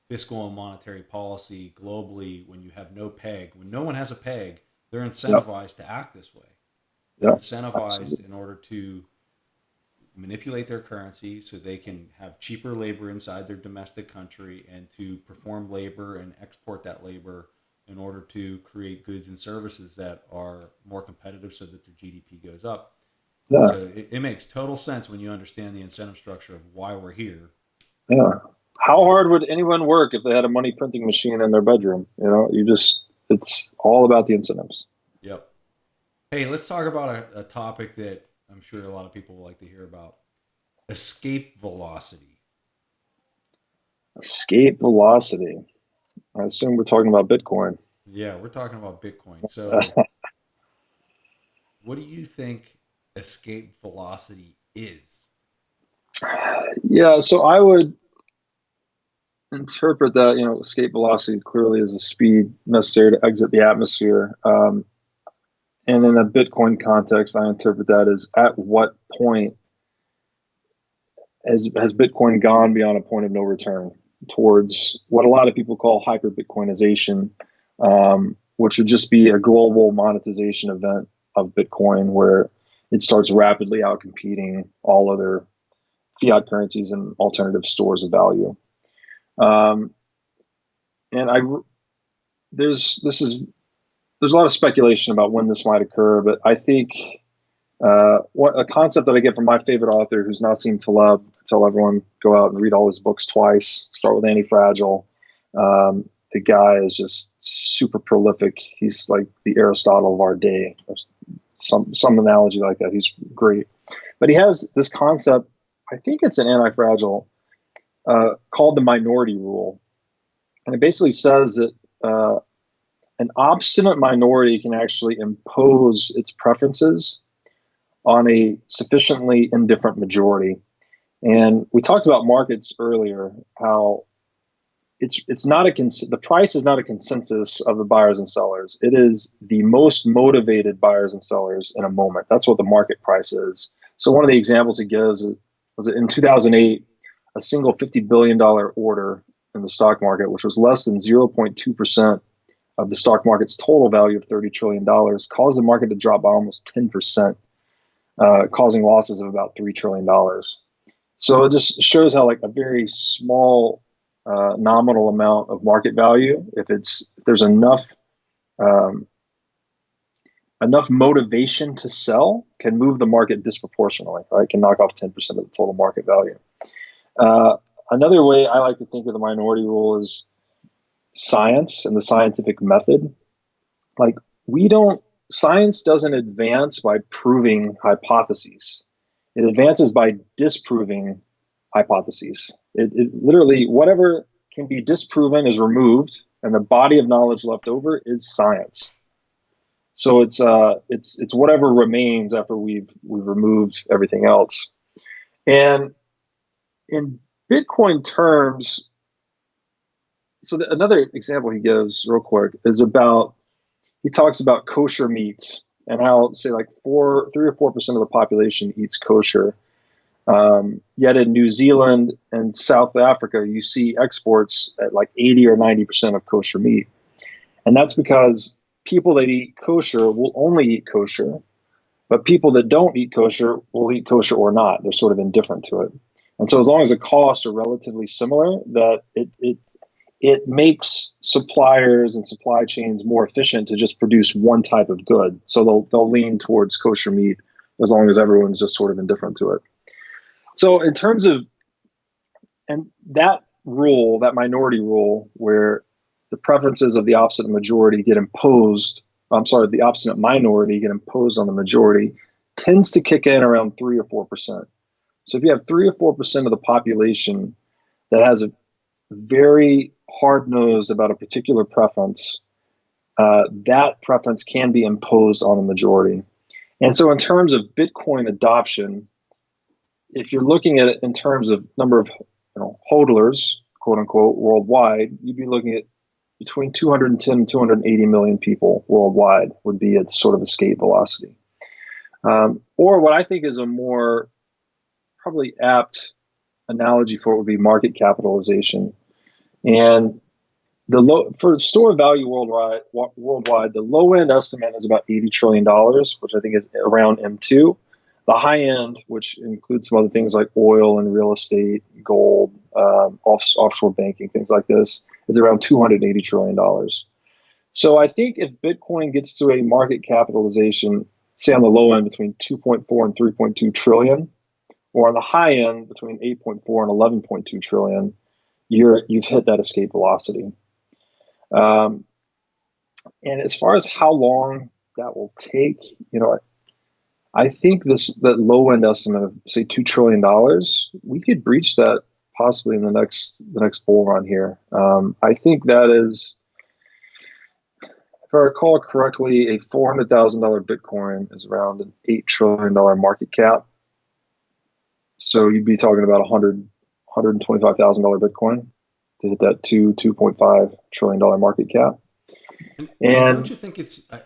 fiscal and monetary policy globally when you have no peg. When no one has a peg, they're Yep. incentivized to act this way. They're Yep. incentivized Absolutely. in order to manipulate their currency so they can have cheaper labor inside their domestic country and to perform labor and export that labor in order to create goods and services that are more competitive so that their GDP goes up. And Yeah. so it makes total sense when you understand the incentive structure of why we're here. Yeah. How And hard would anyone work if they had a money printing machine in their bedroom? It's all about the incentives. yep. Hey, let's talk about a topic that I'm sure a lot of people will like to hear about: escape velocity. Escape velocity. I assume we're talking about Bitcoin. Yeah, we're talking about Bitcoin. So, what do you think escape velocity is? Yeah, so I would interpret that, escape velocity clearly is the speed necessary to exit the atmosphere. And in a Bitcoin context, I interpret that as at what point has Bitcoin gone beyond a point of no return towards what a lot of people call hyper Bitcoinization, which would just be a global monetization event of Bitcoin where it starts rapidly outcompeting all other fiat currencies and alternative stores of value. Um, and I there's this is there's a lot of speculation about when this might occur, but I think what a concept that I get from my favorite author, who's Nassim Taleb. Tell everyone go out and read all his books twice. Start with Anti-Fragile. The guy is just super prolific. He's like the Aristotle of our day. Some analogy like that. He's great, but he has this concept. I think it's an Anti-Fragile called the minority rule, and it basically says that an obstinate minority can actually impose its preferences on a sufficiently indifferent majority. And we talked about markets earlier, how it's not the price is not a consensus of the buyers and sellers. It is the most motivated buyers and sellers in a moment. That's what the market price is. So one of the examples he gives was that in 2008, a single $50 billion order in the stock market, which was less than 0.2% of the stock market's total value of $30 trillion, caused the market to drop by almost 10%, causing losses of about $3 trillion. So it just shows how like a very small nominal amount of market value, if there's um, enough motivation to sell, can move the market disproportionately. Right, can knock off 10% of the total market value. Another way I like to think of the minority rule is science and the scientific method. Like science doesn't advance by proving hypotheses. It advances by disproving hypotheses. It literally, whatever can be disproven is removed, and the body of knowledge left over is science. So it's whatever remains after we've removed everything else. And in Bitcoin terms, another example he gives real quick is about, he talks about kosher meats and how, say, like 3 or 4% of the population eats kosher. Yet in New Zealand and South Africa, you see exports at like 80 or 90% of kosher meat. And that's because people that eat kosher will only eat kosher, but people that don't eat kosher will eat kosher or not. They're sort of indifferent to it. And so as long as the costs are relatively similar, that it makes suppliers and supply chains more efficient to just produce one type of good. So they'll lean towards kosher meat as long as everyone's just sort of indifferent to it. So in terms of, and that rule, that minority rule, where the preferences of the opposite majority get imposed, I'm sorry, the opposite minority get imposed on the majority, tends to kick in around 3 or 4%. So if you have 3 or 4% of the population that has a very hard nosed about a particular preference, that preference can be imposed on the majority. And so in terms of Bitcoin adoption, if you're looking at it in terms of number of hodlers, quote unquote, worldwide, you'd be looking at between 210 and 280 million people worldwide would be its sort of escape velocity. Or what I think is a more probably apt analogy for it would be market capitalization. And for store value worldwide, the low end estimate is about $80 trillion, which I think is around M2. The high end, which includes some other things like oil and real estate, gold, offshore banking, things like this, is around $280 trillion. So I think if Bitcoin gets to a market capitalization, say on the low end between 2.4 and 3.2 trillion, or on the high end between 8.4 and 11.2 trillion, you've hit that escape velocity. And as far as how long that will take, I think that low end estimate of say $2 trillion, we could breach that possibly in the next bull run here. I think that is, if I recall correctly, a $400,000 Bitcoin is around an $8 trillion market cap. So you'd be talking about $125,000 Bitcoin to hit that $2.5 trillion market cap. And don't you think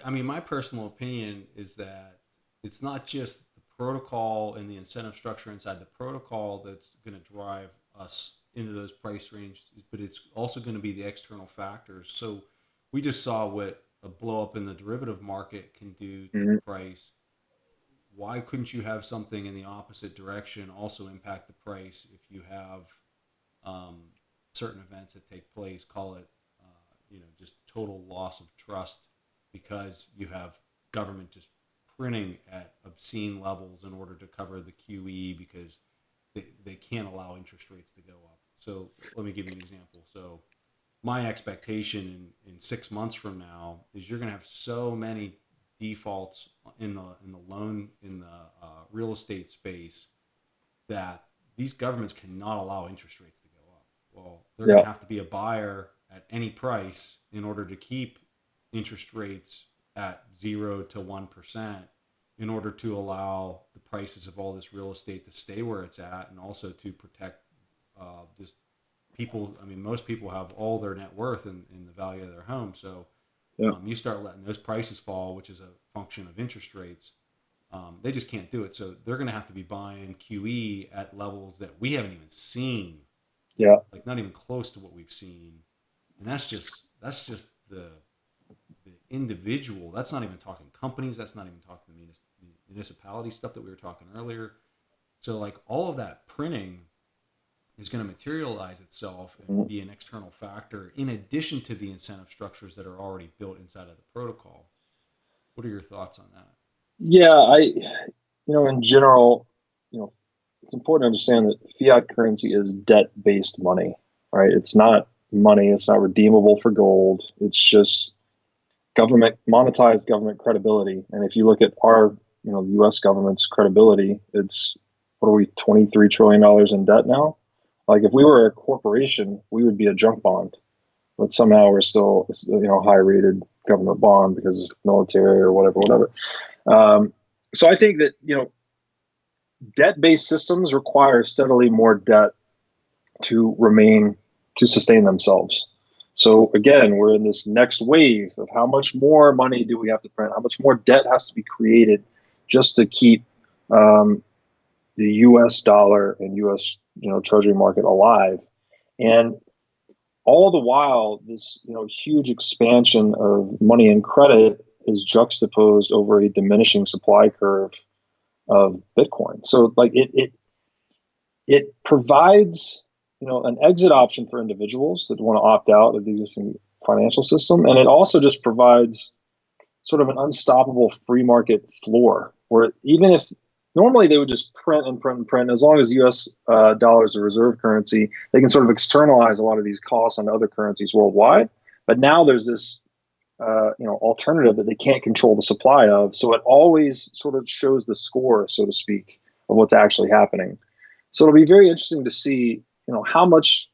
I mean, my personal opinion is that it's not just the protocol and the incentive structure inside the protocol that's going to drive us into those price ranges, but it's also going to be the external factors. So we just saw what a blow up in the derivative market can do to the price. Why couldn't you have something in the opposite direction also impact the price if you have certain events that take place? Call it just total loss of trust because you have government just printing at obscene levels in order to cover the QE because they can't allow interest rates to go up. So let me give you an example. So my expectation in 6 months from now is you're going to have so many defaults in the loan in the real estate space that these governments cannot allow interest rates to go up. Well, they're going Yeah. to have to be a buyer at any price in order to keep interest rates at 0 to 1% in order to allow the prices of all this real estate to stay where it's at and also to protect just people. I mean, most people have all their net worth in the value of their home. So Yeah. you start letting those prices fall, which is a function of interest rates. They just can't do it. So they're going to have to be buying QE at levels that we haven't even seen, Yeah. like not even close to what we've seen. And that's just the individual. That's not even talking companies. That's not even talking the municipality stuff that we were talking earlier. So like all of that printing is going to materialize itself and Mhm. be an external factor in addition to the incentive structures that are already built inside of the protocol. What are your thoughts on that? Yeah. In general, you know, it's important to understand that fiat currency is debt-based money, right? It's not money. It's not redeemable for gold. It's just monetized government credibility. And if you look at the U.S. government's credibility, it's what are we, $23 trillion in debt now? Like if we were a corporation, we would be a junk bond, but somehow we're still, high rated government bond because of military or whatever. Um, so I think that, debt based systems require steadily more debt to sustain themselves. So again, we're in this next wave of how much more money do we have to print? How much more debt has to be created just to keep the U.S. dollar and U.S. Treasury market alive? And all the while, this huge expansion of money and credit is juxtaposed over a diminishing supply curve of Bitcoin. So like it provides an exit option for individuals that want to opt out of the existing financial system, and it also just provides sort of an unstoppable free market floor where even if normally they would just print and print and print, as long as U.S. Dollar is a reserve currency, they can sort of externalize a lot of these costs onto other currencies worldwide. But now there's this alternative that they can't control the supply of, so it always sort of shows the score, so to speak, of what's actually happening. So it'll be very interesting to see, how much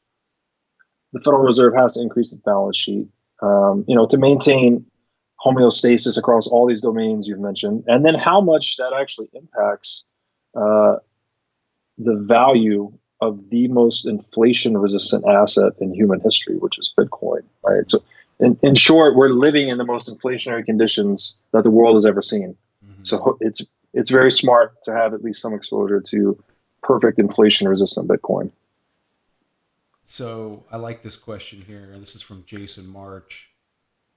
the Federal Reserve has to increase its balance sheet, to maintain homeostasis across all these domains you've mentioned, and then how much that actually impacts uh, the value of the most inflation-resistant asset in human history, which is Bitcoin, right? So, in short, we're living in the most inflationary conditions that the world has ever seen. Mm-hmm. So it's very smart to have at least some exposure to perfect inflation-resistant Bitcoin. So I like this question here. This is from Jason March.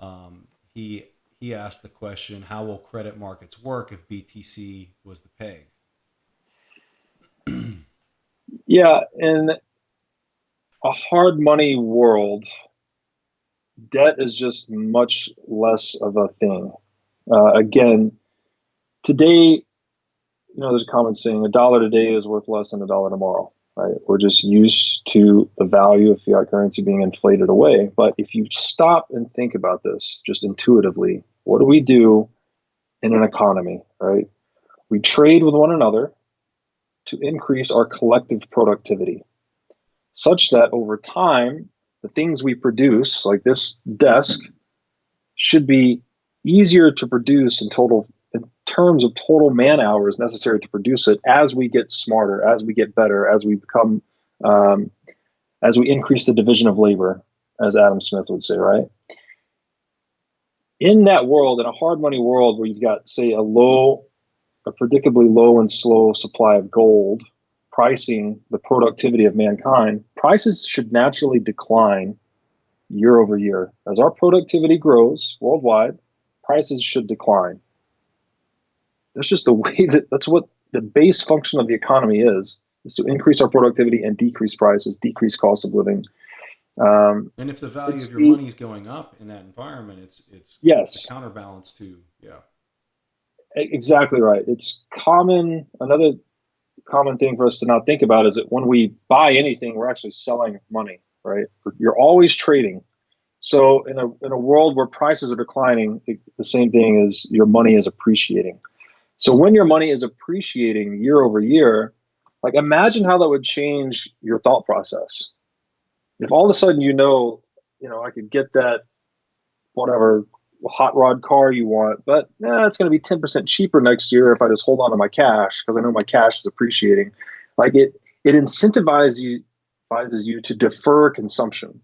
Um, he he asked the question, "How will credit markets work if BTC was the peg?" Yeah, in a hard money world, debt is just much less of a thing. Again, today, there's a common saying: a dollar today is worth less than a dollar tomorrow. Right? We're just used to the value of fiat currency being inflated away. But if you stop and think about this just intuitively, what do we do in an economy? Right? We trade with one another to increase our collective productivity, such that over time, the things we produce, like this desk, should be easier to produce in terms of total man hours necessary to produce it as we get smarter, as we get better, as we become, as we increase the division of labor, as Adam Smith would say, right? In that world, in a hard money world where you've got, say, a predictably low and slow supply of gold, pricing the productivity of mankind, prices should naturally decline year over year. As our productivity grows worldwide, prices should decline. That's just the way that's what the base function of the economy is to increase our productivity and decrease prices, decrease cost of living. And if the value of It's your the money is going up in that environment, it's a Yes, counterbalance to yeah. exactly right. It's common. Another common thing for us to not think about is that when we buy anything, we're actually selling money, right? You're always trading. So in a world where prices are declining, the same thing is your money is appreciating. So when your money is appreciating year over year, like imagine how that would change your thought process. If all of a sudden I could get that whatever hot rod car you want, but it's going to be 10% cheaper next year if I just hold on to my cash because I know my cash is appreciating. Like it incentivizes you to defer consumption.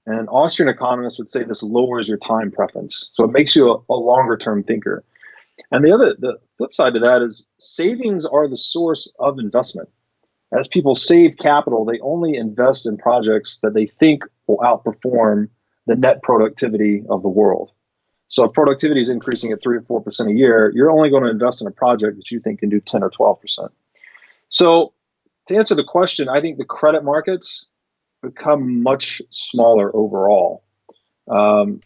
And Austrian economists would say this lowers your time preference. So it makes you a longer term thinker. And the flip side to that is savings are the source of investment. As people save capital, they only invest in projects that they think will outperform the net productivity of the world. So if productivity is increasing at 3 or 4% a year, you're only going to invest in a project that you think can do 10 or 12%. So to answer the question, I think the credit markets become much smaller overall. And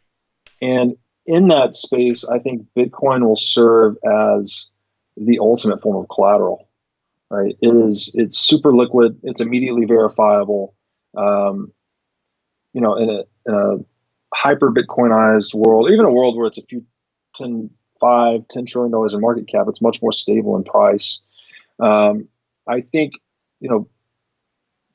in that space, I think Bitcoin will serve as the ultimate form of collateral, right? It's super liquid. It's immediately verifiable. Um, in a hyper Bitcoinized world, even a world where it's a few 10, $5, $10 trillion in market cap, it's much more stable in price. I think, you know,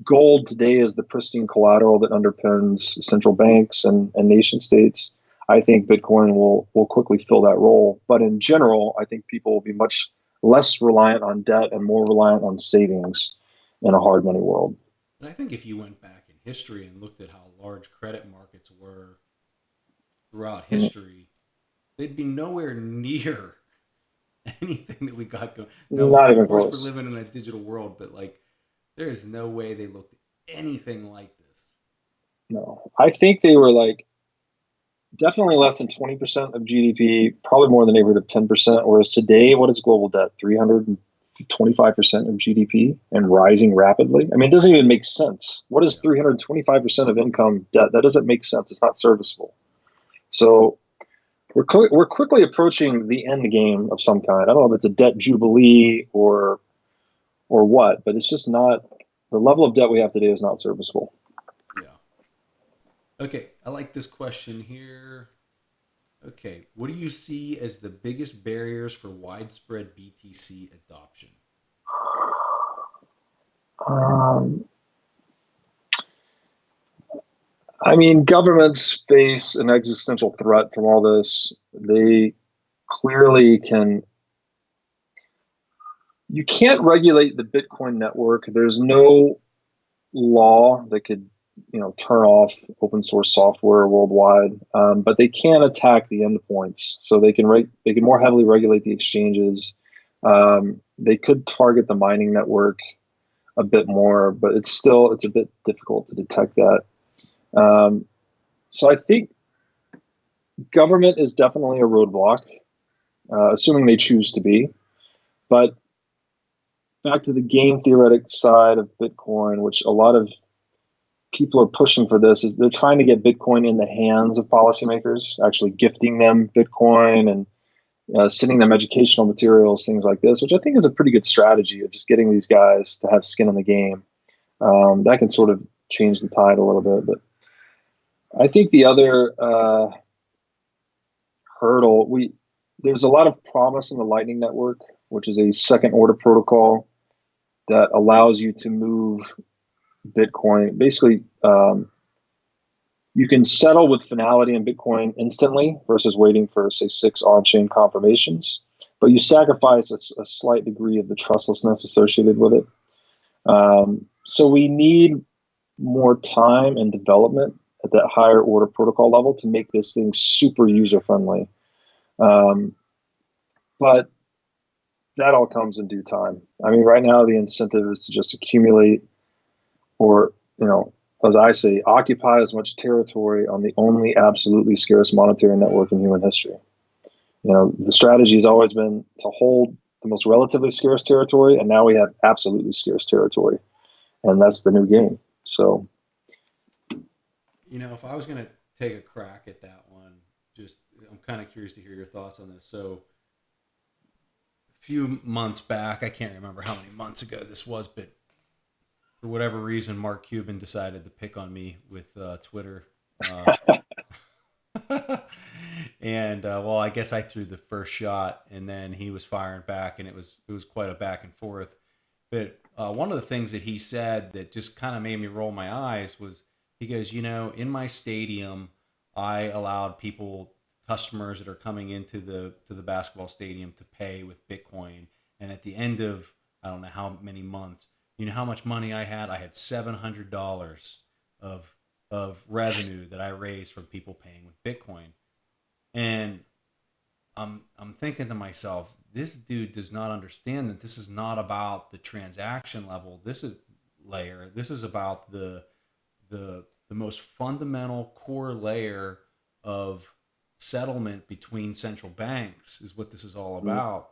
gold today is the pristine collateral that underpins central banks and nation states. I think Bitcoin will quickly fill that role. But in general, I think people will be much less reliant on debt and more reliant on savings in a hard money world. And I think if you went back in history and looked at how large credit markets were throughout Mhm. history, they'd be nowhere near anything that we got going. Now, Not of even course, we're close. living in a digital world, but like, there is no way they looked anything like this. No, I think they were like definitely less than 20% of GDP, probably more in the neighborhood of 10%. Whereas today, what is global debt? 325% of GDP and rising rapidly. I mean, it doesn't even make sense. What is Yeah. 325% of income debt? That doesn't make sense. It's not serviceable. So we're quickly approaching the end game of some kind. I don't know if it's a debt jubilee or what, but it's just not the level of debt we have today is not serviceable. Yeah. Okay. I like this question here. Okay. What do you see as the biggest barriers for widespread BTC adoption? Um, I mean, governments face an existential threat from all this. They clearly can. You can't regulate the Bitcoin network. There's no law that could, turn off open source software worldwide, but they can attack the endpoints. So they can more heavily regulate the exchanges. They could target the mining network a bit more, but it's a bit difficult to detect that. Um, so I think government is definitely a roadblock, assuming they choose to be. But back to the game theoretic side of Bitcoin, which a lot of people are pushing for this, is they're trying to get Bitcoin in the hands of policymakers, actually gifting them Bitcoin and sending them educational materials, things like this, which I think is a pretty good strategy of just getting these guys to have skin in the game. That can sort of change the tide a little bit. But I think the other hurdle, there's a lot of promise in the Lightning Network, which is a second order protocol that allows you to move Bitcoin. Basically, you can settle with finality in Bitcoin instantly versus waiting for, say, 6 on-chain confirmations, but you sacrifice a slight degree of the trustlessness associated with it. So we need more time and development at that higher order protocol level to make this thing super user friendly. Um, but that all comes in due time. I mean, right now the incentive is to just accumulate or, as I say, occupy as much territory on the only absolutely scarce monetary network in human history. The strategy has always been to hold the most relatively scarce territory, and now we have absolutely scarce territory, and that's the new game. So if I was going to take a crack at that one, just I'm kind of curious to hear your thoughts on this. So, a few months back, I can't remember how many months ago this was, but for whatever reason, Mark Cuban decided to pick on me with Twitter. And well, I guess I threw the first shot, and then he was firing back, and it was quite a back and forth. But one of the things that he said that just kind of made me roll my eyes was he goes, in my stadium, I allowed customers that are coming into the basketball stadium to pay with Bitcoin, and at the end of I don't know how many months, you know how much money I had? I had $700 of revenue that I raised from people paying with Bitcoin, and I'm thinking to myself, this dude does not understand that this is not about the transaction level. This is layer. This is about the most fundamental core layer of settlement between central banks is what this is all Mm, about.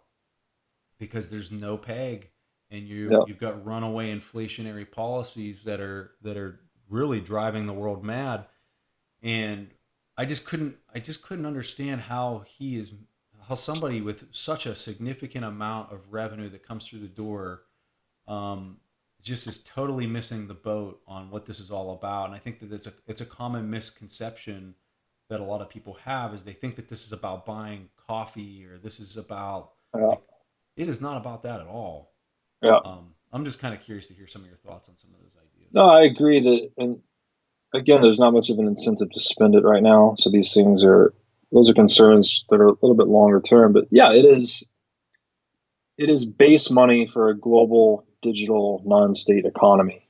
Because there's no peg, and yeah. you've got runaway inflationary policies that are really driving the world mad. And I just couldn't understand how somebody with such a significant amount of revenue that comes through the door um, just is totally missing the boat on what this is all about. And I think that it's a common misconception that a lot of people have is they think that this is about buying coffee, or this is about Yeah. like it is not about that at all. Yeah. I'm just kind of curious to hear some of your thoughts on some of those ideas. No, I agree that, and again, there's not much of an incentive to spend it right now. So those are concerns that are a little bit longer term. But yeah, it is base money for a global digital non-state economy.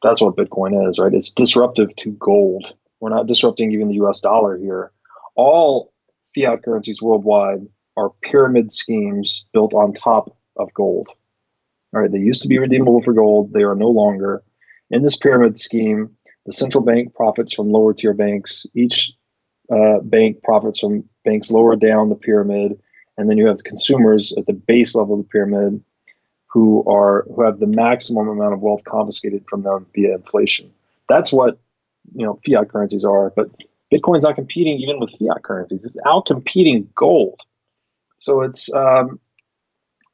That's what Bitcoin is, right? It's disruptive to gold. We're not disrupting even the US dollar here. All fiat currencies worldwide are pyramid schemes built on top of gold. All right, they used to be redeemable for gold. They are no longer. In this pyramid scheme, the central bank profits from lower tier banks. Each bank profits from banks lower down the pyramid, and then you have consumers at the base level of the pyramid who have the maximum amount of wealth confiscated from them via inflation. That's what fiat currencies are. But Bitcoin's not competing even with fiat currencies. It's out competing gold. So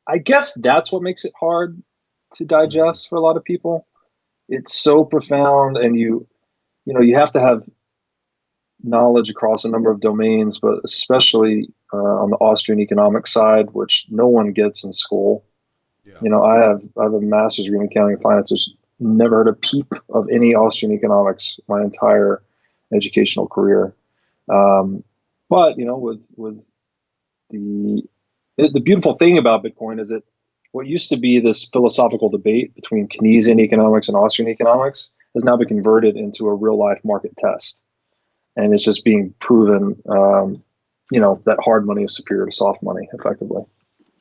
I guess that's what makes it hard to Mm-hmm. digest for a lot of people. It's so profound, and you have to have knowledge across a number of domains, but especially on the Austrian economic side, which no one gets in school. Yeah. I have a master's degree in accounting and finance. There's never heard a peep of any Austrian economics my entire educational career. Um, but with the the beautiful thing about Bitcoin is that what used to be this philosophical debate between Keynesian economics and Austrian economics has now been converted into a real life market test, and it's just being proven. That hard money is superior to soft money, effectively.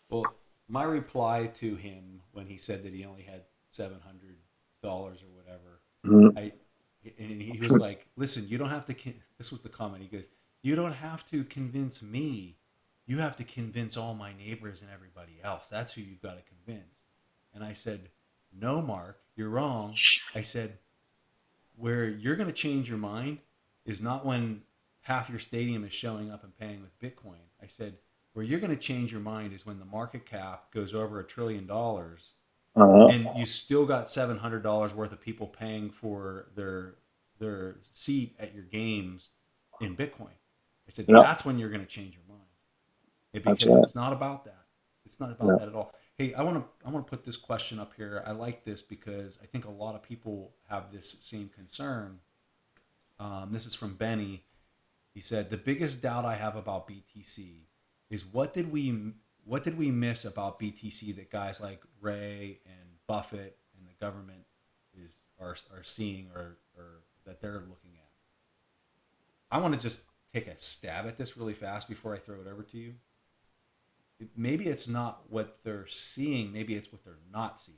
Well, my reply to him when he said that he only had $700 or whatever, Mhm. I and he was like, "Listen, you don't have to." This was the comment. He goes, "You don't have to convince me. You have to convince all my neighbors and everybody else. That's who you've got to convince." And I said, "No, Mark, you're wrong." I said, "Where you're going to change your mind is not when half your stadium is showing up and paying with Bitcoin." I said, "Where you're going to change your mind is when the market cap goes over $1 trillion, Uh, and you still got $700 worth of people paying for their seat at your games in Bitcoin." I said, yeah, "That's when you're going to change your mind." that's Because right. it's not about that. It's not about Yeah. that at all. Hey, I want to put this question up here. I like this because I think a lot of people have this same concern. This is from Benny. He said the biggest doubt I have about BTC is what did we miss about BTC that guys like Ray and Buffett and the government are seeing, or that they're looking at. I want to just take a stab at this really fast before I throw it over to you. Maybe it's not what they're seeing, maybe it's what they're not seeing.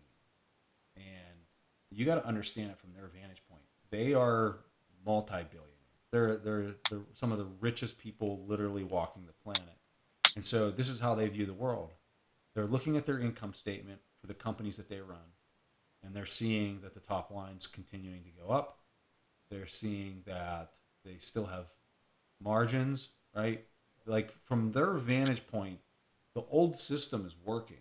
And you got to understand it from their vantage point. They are multi-billionaires. They're some of the richest people literally walking the planet. And so this is how they view the world. They're looking at their income statement for the companies that they run, and they're seeing that the top line's continuing to go up. They're seeing that they still have margins, right? Like from their vantage point, the old system is working.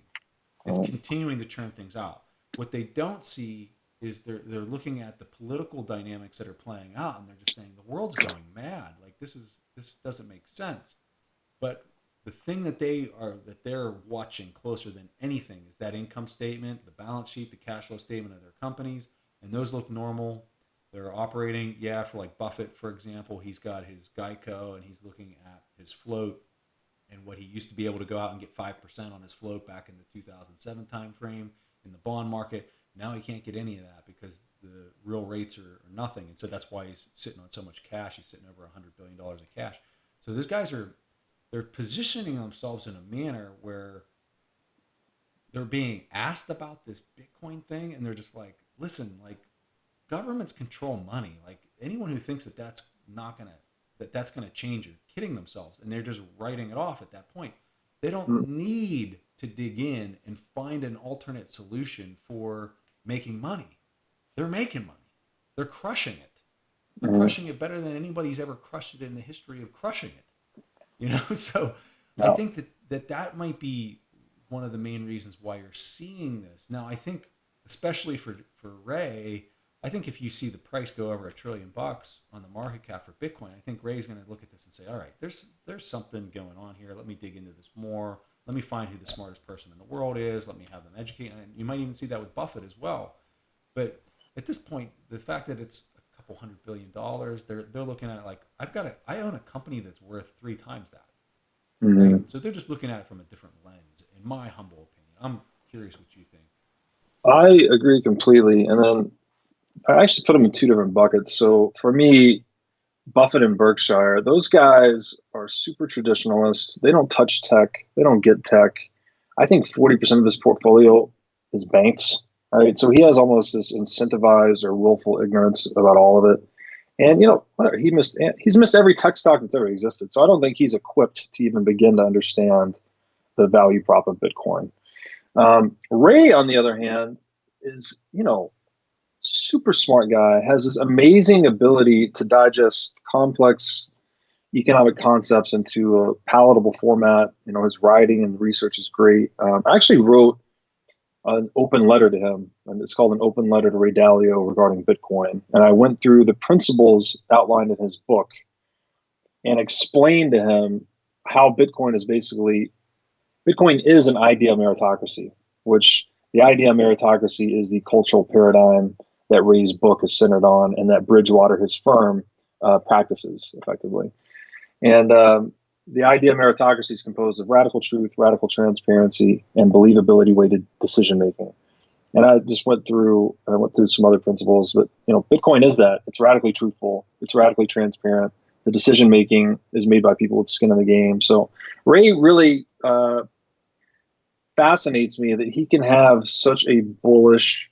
It's Um, continuing to churn things out. What they don't see is they're looking at the political dynamics that are playing out, and they're just saying the world's going mad. Like this doesn't make sense. But the thing that they're watching closer than anything is that income statement, the balance sheet, the cash flow statement of their companies, and those look normal. They're operating, yeah, for like Buffett, for example, he's got his Geico and he's looking at his float and what he used to be able to go out and get 5% on his float back in the 2007 timeframe in the bond market. Now he can't get any of that because the real rates are nothing. And so that's why he's sitting on so much cash. He's sitting over $100 billion in cash. So those guys they're positioning themselves in a manner where they're being asked about this Bitcoin thing, and they're just like, listen, like governments control money. Like anyone who thinks that that's gonna change are kidding themselves, and they're just writing it off at that point. They don't need to dig in and find an alternate solution for making money. They're making money. They're crushing it. They're crushing it better than anybody's ever crushed it in the history of crushing it. So I yeah. think that might be one of the main reasons why you're seeing this now. I think especially for Ray, I think if you see the price go over $1 trillion on the market cap for Bitcoin, I think Ray's going to look at this and say, all right, there's something going on here. Let me dig into this more. Let me find who the smartest person in the world is. Let me have them educate. And you might even see that with Buffett as well. But at this point, the fact that it's a couple $100 billion, they're looking at it like I own a company that's worth 3 times that, right? Mhm. So they're just looking at it from a different lens, in my humble opinion. I'm curious what you think. I agree completely. And then I actually put them in two different buckets. So for me, Buffett and Berkshire, those guys are super traditionalists. They don't touch tech. They don't get tech. I think 40% of his portfolio is banks, right? So he has almost this incentivized or willful ignorance about all of it. And whatever, he's missed every tech stock that's ever existed. So I don't think he's equipped to even begin to understand the value prop of Bitcoin. Ray, on the other hand, is super smart guy, has this amazing ability to digest complex economic concepts into a palatable format. His writing and research is great. I actually wrote an open letter to him, and it's called An Open Letter to Ray Dalio Regarding Bitcoin. And I went through the principles outlined in his book and explained to him how Bitcoin is an idea meritocracy, which the idea meritocracy is the cultural paradigm that Ray's book is centered on and that Bridgewater, his firm, practices effectively. And the idea meritocracy is composed of radical truth, radical transparency, and believability weighted decision making. And I went through some other principles, but Bitcoin is that. It's radically truthful. It's radically transparent. The decision making is made by people with skin in the game. So Ray really fascinates me that he can have such a bullish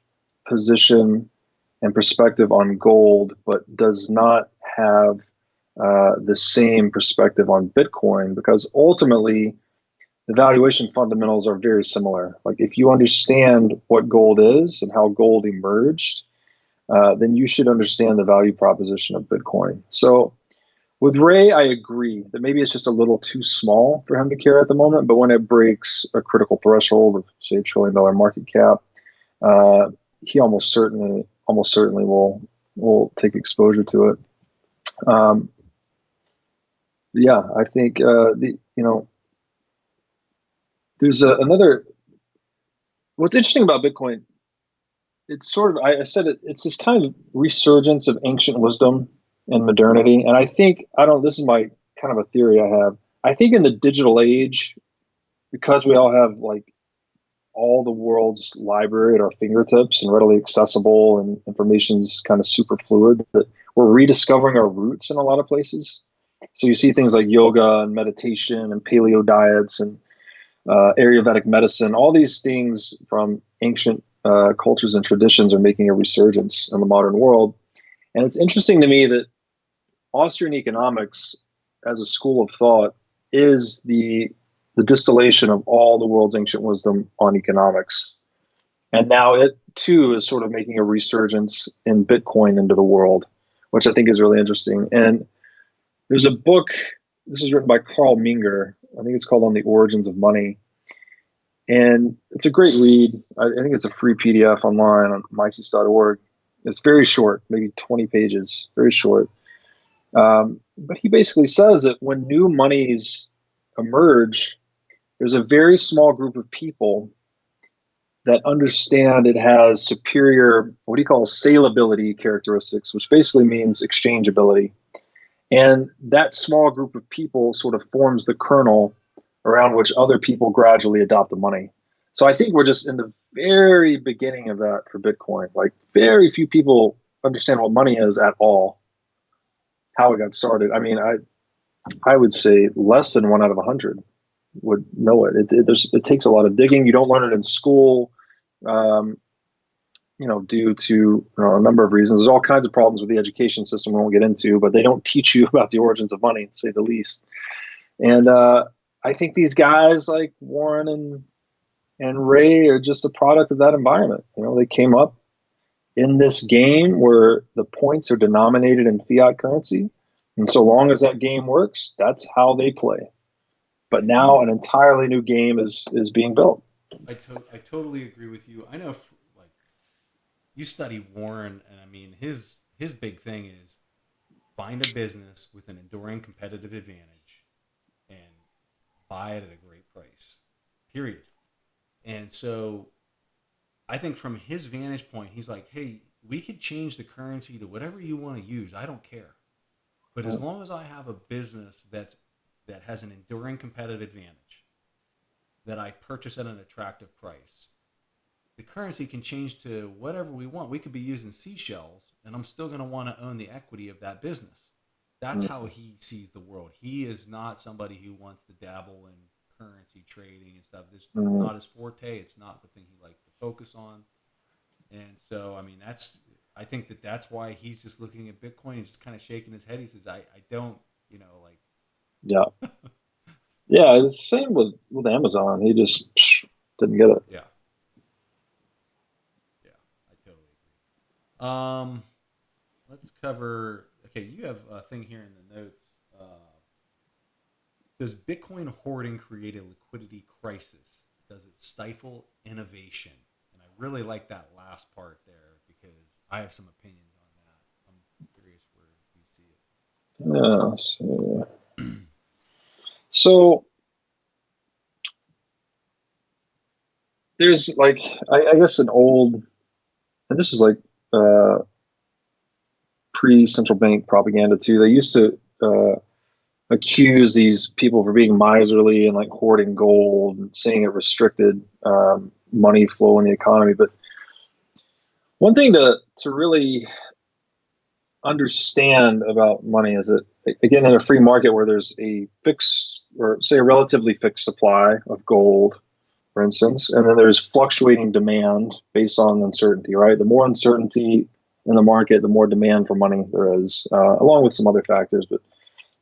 position and perspective on gold, but does not have the same perspective on Bitcoin, because ultimately the valuation fundamentals are very similar. Like if you understand what gold is and how gold emerged, then you should understand the value proposition of Bitcoin. So with Ray, I agree that maybe it's just a little too small for him to carry at the moment, but when it breaks a critical threshold of say $1 trillion market cap, he almost certainly will take exposure to it. Yeah, I think there's another. What's interesting about Bitcoin? It's sort of I said it's this kind of resurgence of ancient wisdom and modernity, and I think I don't. This is my kind of a theory I have. I think in the digital age, because we all have like all the world's library at our fingertips and readily accessible, and information's kind of super fluid, that we're rediscovering our roots in a lot of places. So you see things like yoga and meditation and paleo diets and Ayurvedic medicine. All these things from ancient cultures and traditions are making a resurgence in the modern world. And it's interesting to me that Austrian economics, as a school of thought, is the distillation of all the world's ancient wisdom on economics. And now it too is sort of making a resurgence in Bitcoin into the world, which I think is really interesting. And there's a book. This is written by Carl Menger. I think it's called On the Origins of Money, and it's a great read. I think it's a free PDF online on Mises.org. It's very short, maybe 20 pages, very short. But he basically says that when new monies emerge, there's a very small group of people that understand it has superior, what do you call, salability characteristics, which basically means exchangeability. And that small group of people sort of forms the kernel around which other people gradually adopt the money. So I think we're just in the very beginning of that for Bitcoin. Like, very few people understand what money is at all, how it got started. I mean, I would say less than 1 out of 100 would know it. It takes a lot of digging. You don't learn it in school, um, due to a number of reasons. There's all kinds of problems with the education system we won't get into, but they don't teach you about the origins of money, to say the least. And I think these guys like Warren and Ray are just a product of that environment. They came up in this game where the points are denominated in fiat currency. And so long as that game works, that's how they play. But now an entirely new game is being built. I totally agree with you. I know, like, you study Warren, and I mean his big thing is find a business with an enduring competitive advantage and buy it at a great price. Period. And so I think from his vantage point, he's like, hey, we could change the currency to whatever you want to use. I don't care. But as long as I have a business that has an enduring competitive advantage, that I purchase at an attractive price, the currency can change to whatever we want. We could be using seashells, and I'm still going to want to own the equity of that business. That's how he sees the world. He is not somebody who wants to dabble in currency trading and stuff. This is not his forte. It's not the thing he likes to focus on. And so, I mean, I think that's why he's just looking at Bitcoin. He's just kind of shaking his head. He says, I don't, like. Yeah. Yeah, it's the same with Amazon. He just didn't get it. Yeah. Yeah, I totally agree. Let's cover. Okay, you have a thing here in the notes. Does Bitcoin hoarding create a liquidity crisis? Does it stifle innovation? And I really like that last part there because I have some opinions on that. I'm curious where you see Yeah. So there's like, I guess an old, and this is like pre-central bank propaganda too. They used to accuse these people for being miserly and like hoarding gold and saying it restricted money flow in the economy. But one thing to really understand about money is that, again, in a free market where there's a fixed, or say a relatively fixed supply of gold, for instance, and then there's fluctuating demand based on uncertainty, right? The more uncertainty in the market, the more demand for money there is, along with some other factors, but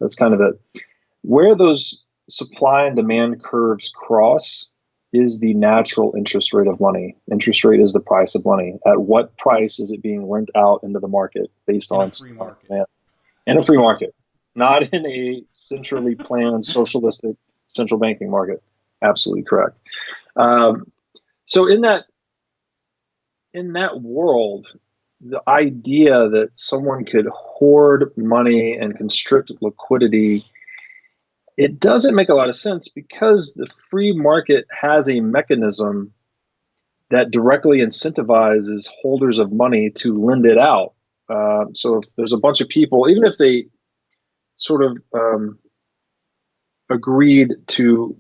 that's kind of it. Where those supply and demand curves cross is the natural interest rate of money. Interest rate is the price of money. At what price is it being lent out into the market based in on a free market. demand? In a free market, not in a centrally planned socialistic central banking market. Absolutely correct. So in that world, the idea that someone could hoard money and constrict liquidity, it doesn't make a lot of sense because the free market has a mechanism that directly incentivizes holders of money to lend it out. So if there's a bunch of people, even if they sort of agreed to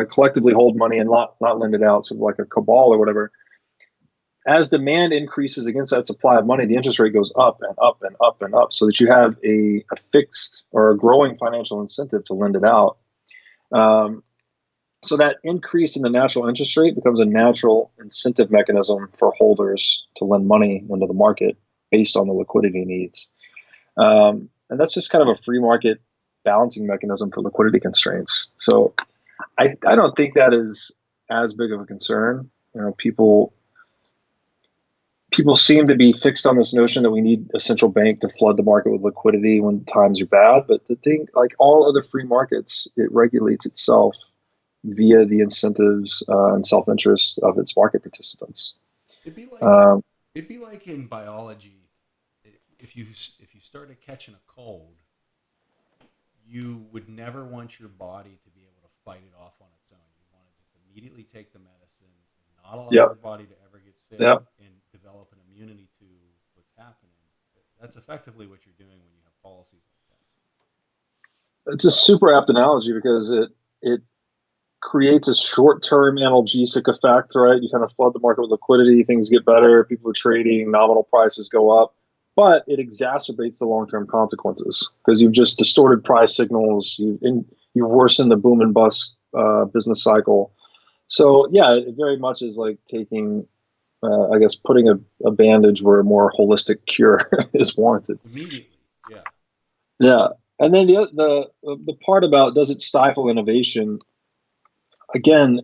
collectively hold money and not lend it out, sort of like a cabal or whatever, as demand increases against that supply of money, the interest rate goes up and up and up and up, so that you have a fixed or a growing financial incentive to lend it out. So that increase in the natural interest rate becomes a natural incentive mechanism for holders to lend money into the market based on the liquidity needs. And that's just kind of a free market balancing mechanism for liquidity constraints. So I don't think that is as big of a concern. People people seem to be fixed on this notion that we need a central bank to flood the market with liquidity when times are bad. But the thing, like all other free markets, it regulates itself via the incentives and self-interest of its market participants. It'd be like Um, it'd be like in biology, if you started catching a cold, you would never want your body to be able to fight it off on its own. You want to just immediately take the medicine and not allow yeah, your body to ever get sick yeah. and develop an immunity to what's happening. That's effectively what you're doing when you have policies like that. It's a super apt analogy because it creates a short-term analgesic effect, right? You kind of flood the market with liquidity, things get better, people are trading, nominal prices go up, but it exacerbates the long-term consequences because you've just distorted price signals, you've worsened the boom and bust business cycle. So yeah, it very much is like taking, I guess, putting a bandage where a more holistic cure is warranted. Immediately, yeah. Yeah, and then the part about does it stifle innovation? Again,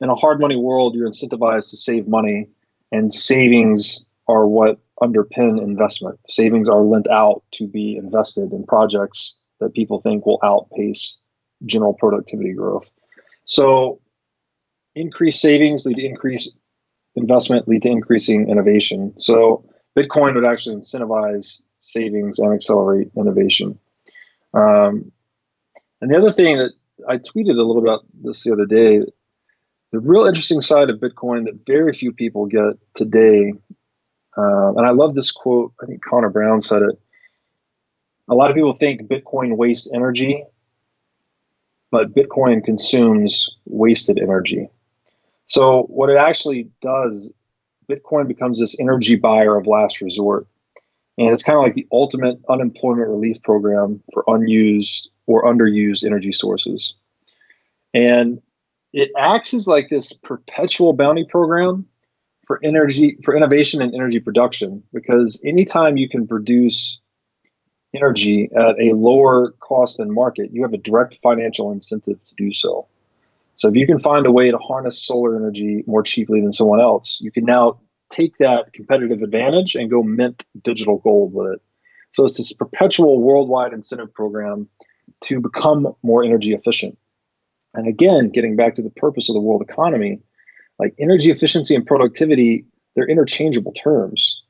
in a hard money world, you're incentivized to save money, and savings are what underpin investment. Savings are lent out to be invested in projects that people think will outpace general productivity growth. So, increased savings lead to increased investment, lead to increasing innovation. So, Bitcoin would actually incentivize savings and accelerate innovation. Um, and the other thing that I tweeted a little about this the other day, the real interesting side of Bitcoin that very few people get today, and I love this quote. I think Connor Brown said it. A lot of people think Bitcoin wastes energy, but Bitcoin consumes wasted energy. So what it actually does, Bitcoin becomes this energy buyer of last resort. And it's kind of like the ultimate unemployment relief program for unused or underused energy sources. And it acts as like this perpetual bounty program for energy, for innovation and energy production, because anytime you can produce energy at a lower cost than market, you have a direct financial incentive to do so. So if you can find a way to harness solar energy more cheaply than someone else, you can now take that competitive advantage and go mint digital gold with it. So it's this perpetual worldwide incentive program to become more energy efficient. And again, getting back to the purpose of the world economy, like energy efficiency and productivity, they're interchangeable terms.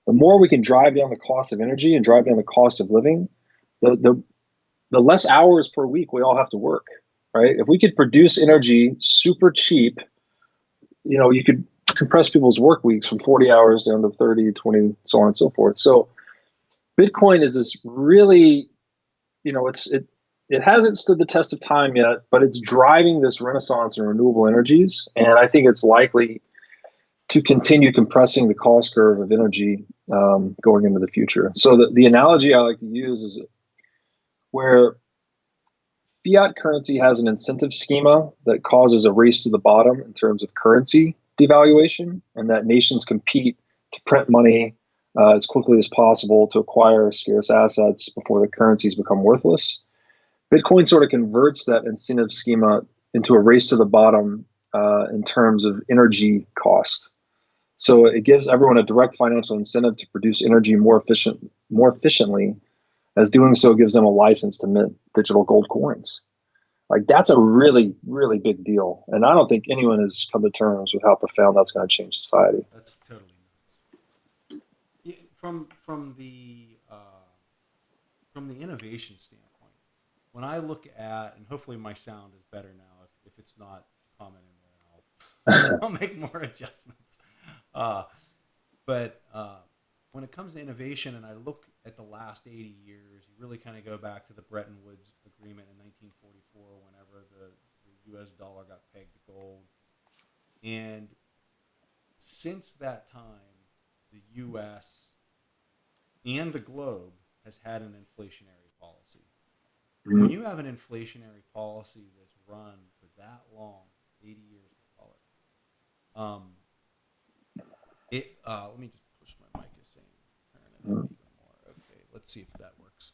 The more we can drive down the cost of energy and drive down the cost of living, the less hours per week we all have to work, right? If we could produce energy super cheap, you could compress people's work weeks from 40 hours down to 30, 20, so on and so forth. So Bitcoin is this really, it hasn't stood the test of time yet, but it's driving this renaissance in renewable energies. And I think it's likely to continue compressing the cost curve of energy going into the future. So the analogy I like to use is where fiat currency has an incentive schema that causes a race to the bottom in terms of currency devaluation, and that nations compete to print money as quickly as possible to acquire scarce assets before the currencies become worthless. Bitcoin sort of converts that incentive schema into a race to the bottom in terms of energy cost. So it gives everyone a direct financial incentive to produce energy more efficiently, as doing so gives them a license to mint digital gold coins. Like that's a really, really big deal. And I don't think anyone has come to terms with how profound that's going to change society. That's totally nuts. Yeah, from the innovation standpoint, when I look at, and hopefully my sound is better now. If it's not, comment in there, and I'll make more adjustments. Uh, but when it comes to innovation, and I look at the last 80 years, you really kind of go back to the Bretton Woods Agreement in 1944, whenever the U.S. dollar got pegged to gold, and since that time, the U.S. and the globe has had an inflationary policy. And when you have an inflationary policy that's run for that long, 80 years, we'll call it, let me just push my mic a second, turn it up even more. Okay, let's see if that works.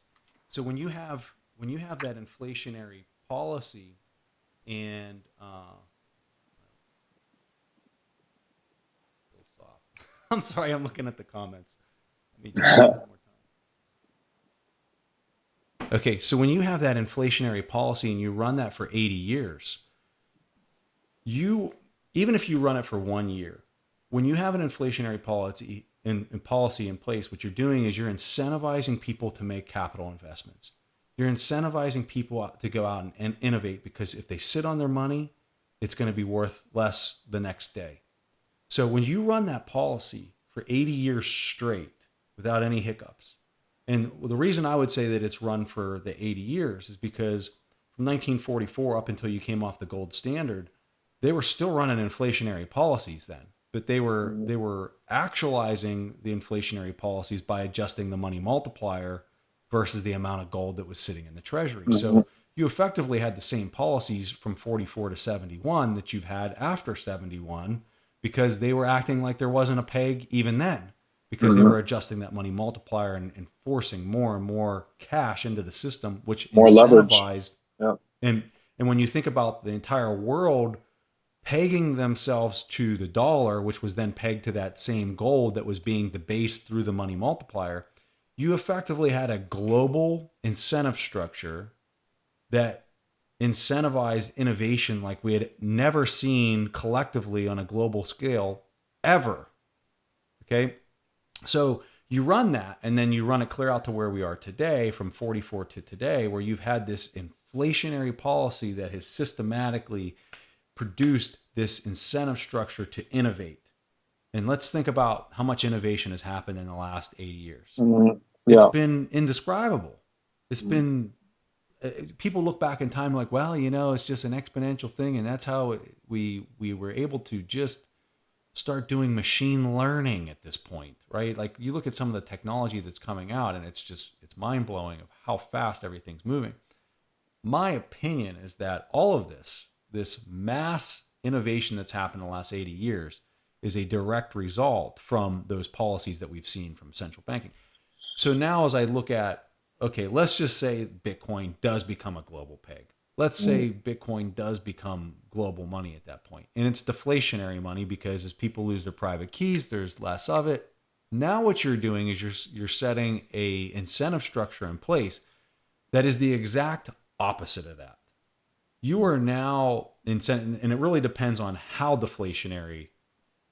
So when you have that inflationary policy and still soft. I'm sorry, I'm looking at the comments. Let me just check one more time. Okay, so when you have that inflationary policy and you run that for 80 years, you even if you run it for 1 year, when you have an inflationary policy in place, what you're doing is you're incentivizing people to make capital investments. You're incentivizing people to go out and innovate, because if they sit on their money, it's going to be worth less the next day. So when you run that policy for 80 years straight without any hiccups, and the reason I would say that it's run for the 80 years is because from 1944 up until you came off the gold standard, they were still running inflationary policies then, but they were actualizing the inflationary policies by adjusting the money multiplier versus the amount of gold that was sitting in the treasury. So you effectively had the same policies from 44 to 71 that you've had after 71, because they were acting like there wasn't a peg even then, because they were adjusting that money multiplier and forcing more and more cash into the system, which More leverage. incentivized. Yeah. And when you think about the entire world pegging themselves to the dollar, which was then pegged to that same gold that was being debased through the money multiplier, you effectively had a global incentive structure that incentivized innovation like we had never seen collectively on a global scale ever. Okay. So you run that, and then you run it clear out to where we are today, from 44 to today, where you've had this inflationary policy that has systematically produced this incentive structure to innovate. And let's think about how much innovation has happened in the last 80 years. It's Yeah. been indescribable. It's been, people look back in time like, well, it's just an exponential thing. And that's how we were able to just start doing machine learning at this point, right? Like, you look at some of the technology that's coming out, and it's mind blowing of how fast everything's moving. My opinion is that all of this mass innovation that's happened in the last 80 years is a direct result from those policies that we've seen from central banking. So now, as I look at, okay, let's just say Bitcoin does become a global peg. Let's say Bitcoin does become global money at that point. And it's deflationary money, because as people lose their private keys, there's less of it. Now what you're doing is you're setting a incentive structure in place that is the exact opposite of that. You are now incentive, and it really depends on how deflationary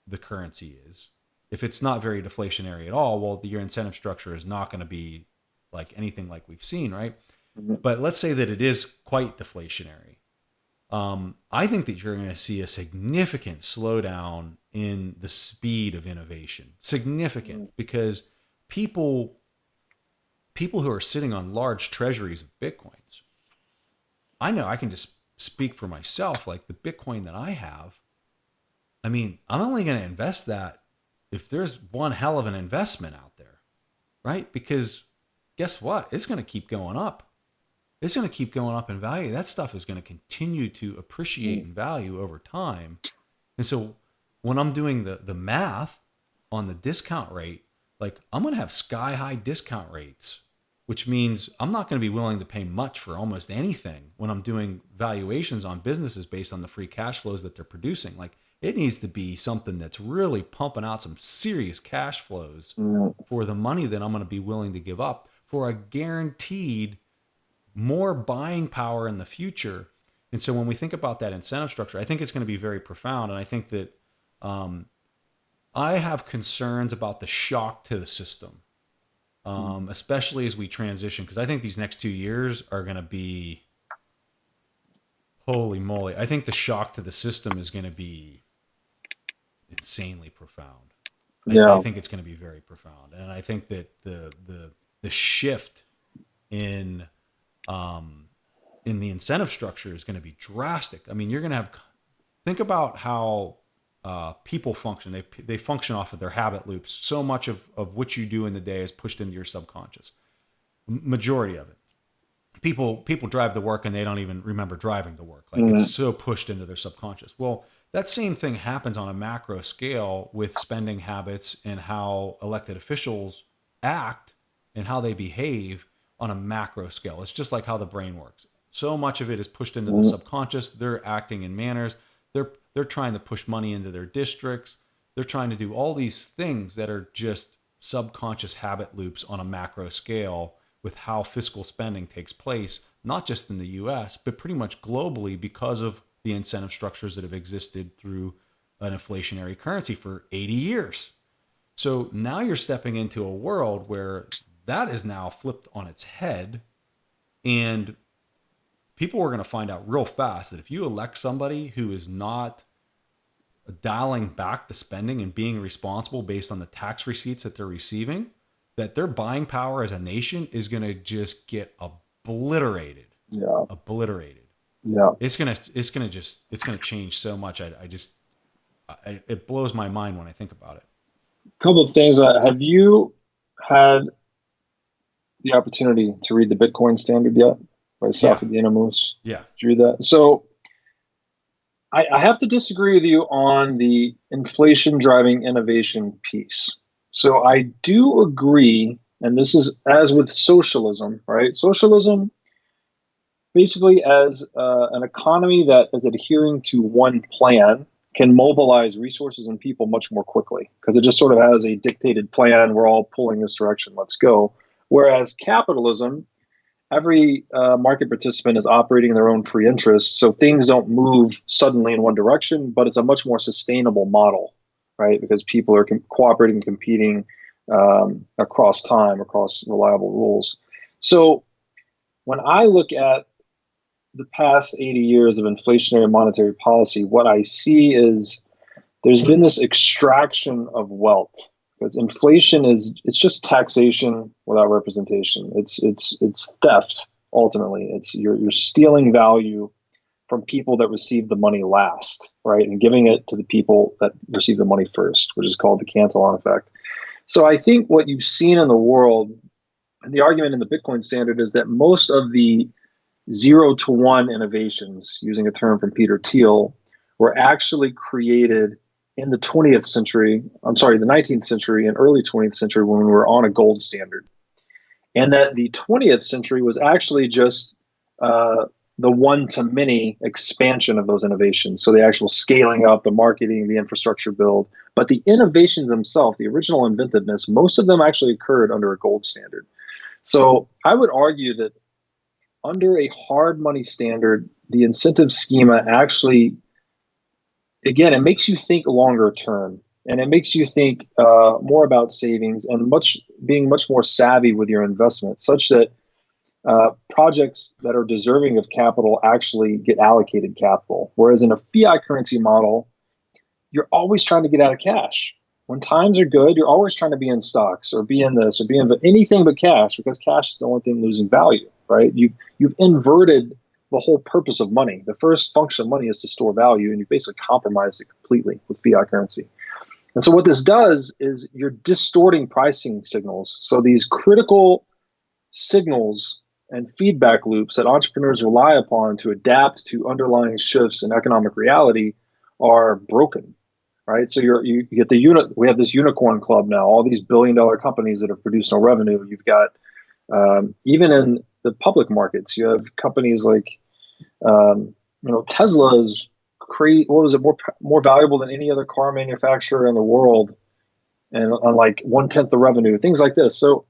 the currency is. If it's not very deflationary at all, well, your incentive structure is not going to be like anything like we've seen, right? But let's say that it is quite deflationary. I think that you're going to see a significant slowdown in the speed of innovation. Significant, because people who are sitting on large treasuries of Bitcoins, I know I can just speak for myself, like the Bitcoin that I have, I mean, I'm only going to invest that if there's one hell of an investment out there, right? Because guess what? It's going to keep going up. It's going to keep going up in value. That stuff is going to continue to appreciate in value over time. And so when I'm doing the math on the discount rate, like, I'm going to have sky high discount rates, which means I'm not going to be willing to pay much for almost anything when I'm doing valuations on businesses based on the free cash flows that they're producing. Like, it needs to be something that's really pumping out some serious cash flows for the money that I'm going to be willing to give up for a guaranteed more buying power in the future. And so when we think about that incentive structure, I think it's going to be very profound. And I think that I have concerns about the shock to the system, especially as we transition, because I think these next 2 years are going to be, holy moly. I think the shock to the system is going to be insanely profound. Yeah. I think it's going to be very profound. And I think that the shift in the incentive structure is going to be drastic. I mean, you're going to have, think about how people function. They function off of their habit loops. So much of what you do in the day is pushed into your subconscious. Majority of it. People drive to work and they don't even remember driving to work. Like, it's so pushed into their subconscious. Well, that same thing happens on a macro scale with spending habits and how elected officials act and how they behave on a macro scale. It's just like how the brain works. So much of it is pushed into the subconscious. They're acting in manners. They're trying to push money into their districts. They're trying to do all these things that are just subconscious habit loops on a macro scale with how fiscal spending takes place, not just in the US, but pretty much globally because of the incentive structures that have existed through an inflationary currency for 80 years. So now you're stepping into a world where that is now flipped on its head, and people are going to find out real fast that if you elect somebody who is not dialing back the spending and being responsible based on the tax receipts that they're receiving, that their buying power as a nation is going to just get obliterated. Yeah. Obliterated. Yeah. It's going to change so much. It blows my mind when I think about it. A couple of things. Have you had the opportunity to read the Bitcoin Standard yet by Safi Dinamos? Yeah. Did you read that? So I have to disagree with you on the inflation driving innovation piece. So I do agree, and this is as with socialism, right? Socialism, basically, as an economy that is adhering to one plan, can mobilize resources and people much more quickly because it just sort of has a dictated plan. We're all pulling this direction. Let's go. Whereas capitalism, every market participant is operating in their own free interests. So things don't move suddenly in one direction, but it's a much more sustainable model, right? Because people are cooperating and competing across time, across reliable rules. So when I look at the past 80 years of inflationary monetary policy, what I see is there's been this extraction of wealth because inflation it's just taxation without representation. It's theft ultimately. It's you're stealing value from people that receive the money last, right, and giving it to the people that receive the money first, which is called the Cantillon effect. So I think what you've seen in the world, and the argument in the Bitcoin Standard is that most of the 0 to 1 innovations, using a term from Peter Thiel, were actually created in the 20th century, the 19th century and early 20th century when we were on a gold standard. And that the 20th century was actually just the one-to-many expansion of those innovations. So the actual scaling up, the marketing, the infrastructure build. But the innovations themselves, the original inventiveness, most of them actually occurred under a gold standard. So I would argue that under a hard money standard, the incentive schema actually, again, it makes you think longer term, and it makes you think more about savings and being much more savvy with your investment, such that projects that are deserving of capital actually get allocated capital. Whereas in a fiat currency model, you're always trying to get out of cash. When times are good, you're always trying to be in stocks or be in this or be in anything but cash, because cash is the only thing losing value, right? You've inverted the whole purpose of money. The first function of money is to store value, and you basically compromised it completely with fiat currency. And so what this does is you're distorting pricing signals. So these critical signals and feedback loops that entrepreneurs rely upon to adapt to underlying shifts in economic reality are broken. Right, so you get we have this unicorn club now. All these billion-dollar companies that have produced no revenue. You've got even in the public markets, you have companies like Tesla is more valuable than any other car manufacturer in the world, and on like 1/10 the revenue. Things like this. So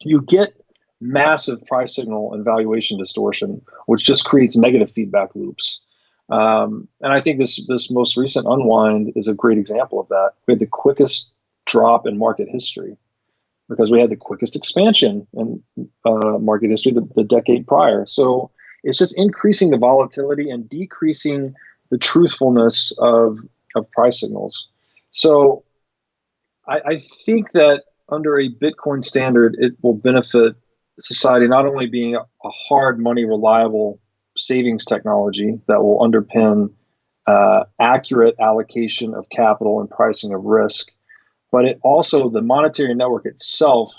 you get massive price signal and valuation distortion, which just creates negative feedback loops. And I think this most recent unwind is a great example of that. We had the quickest drop in market history because we had the quickest expansion in market history the decade prior. So it's just increasing the volatility and decreasing the truthfulness of price signals. So I think that under a Bitcoin standard, it will benefit society not only being a hard money reliable savings technology that will underpin accurate allocation of capital and pricing of risk, but it also, the monetary network itself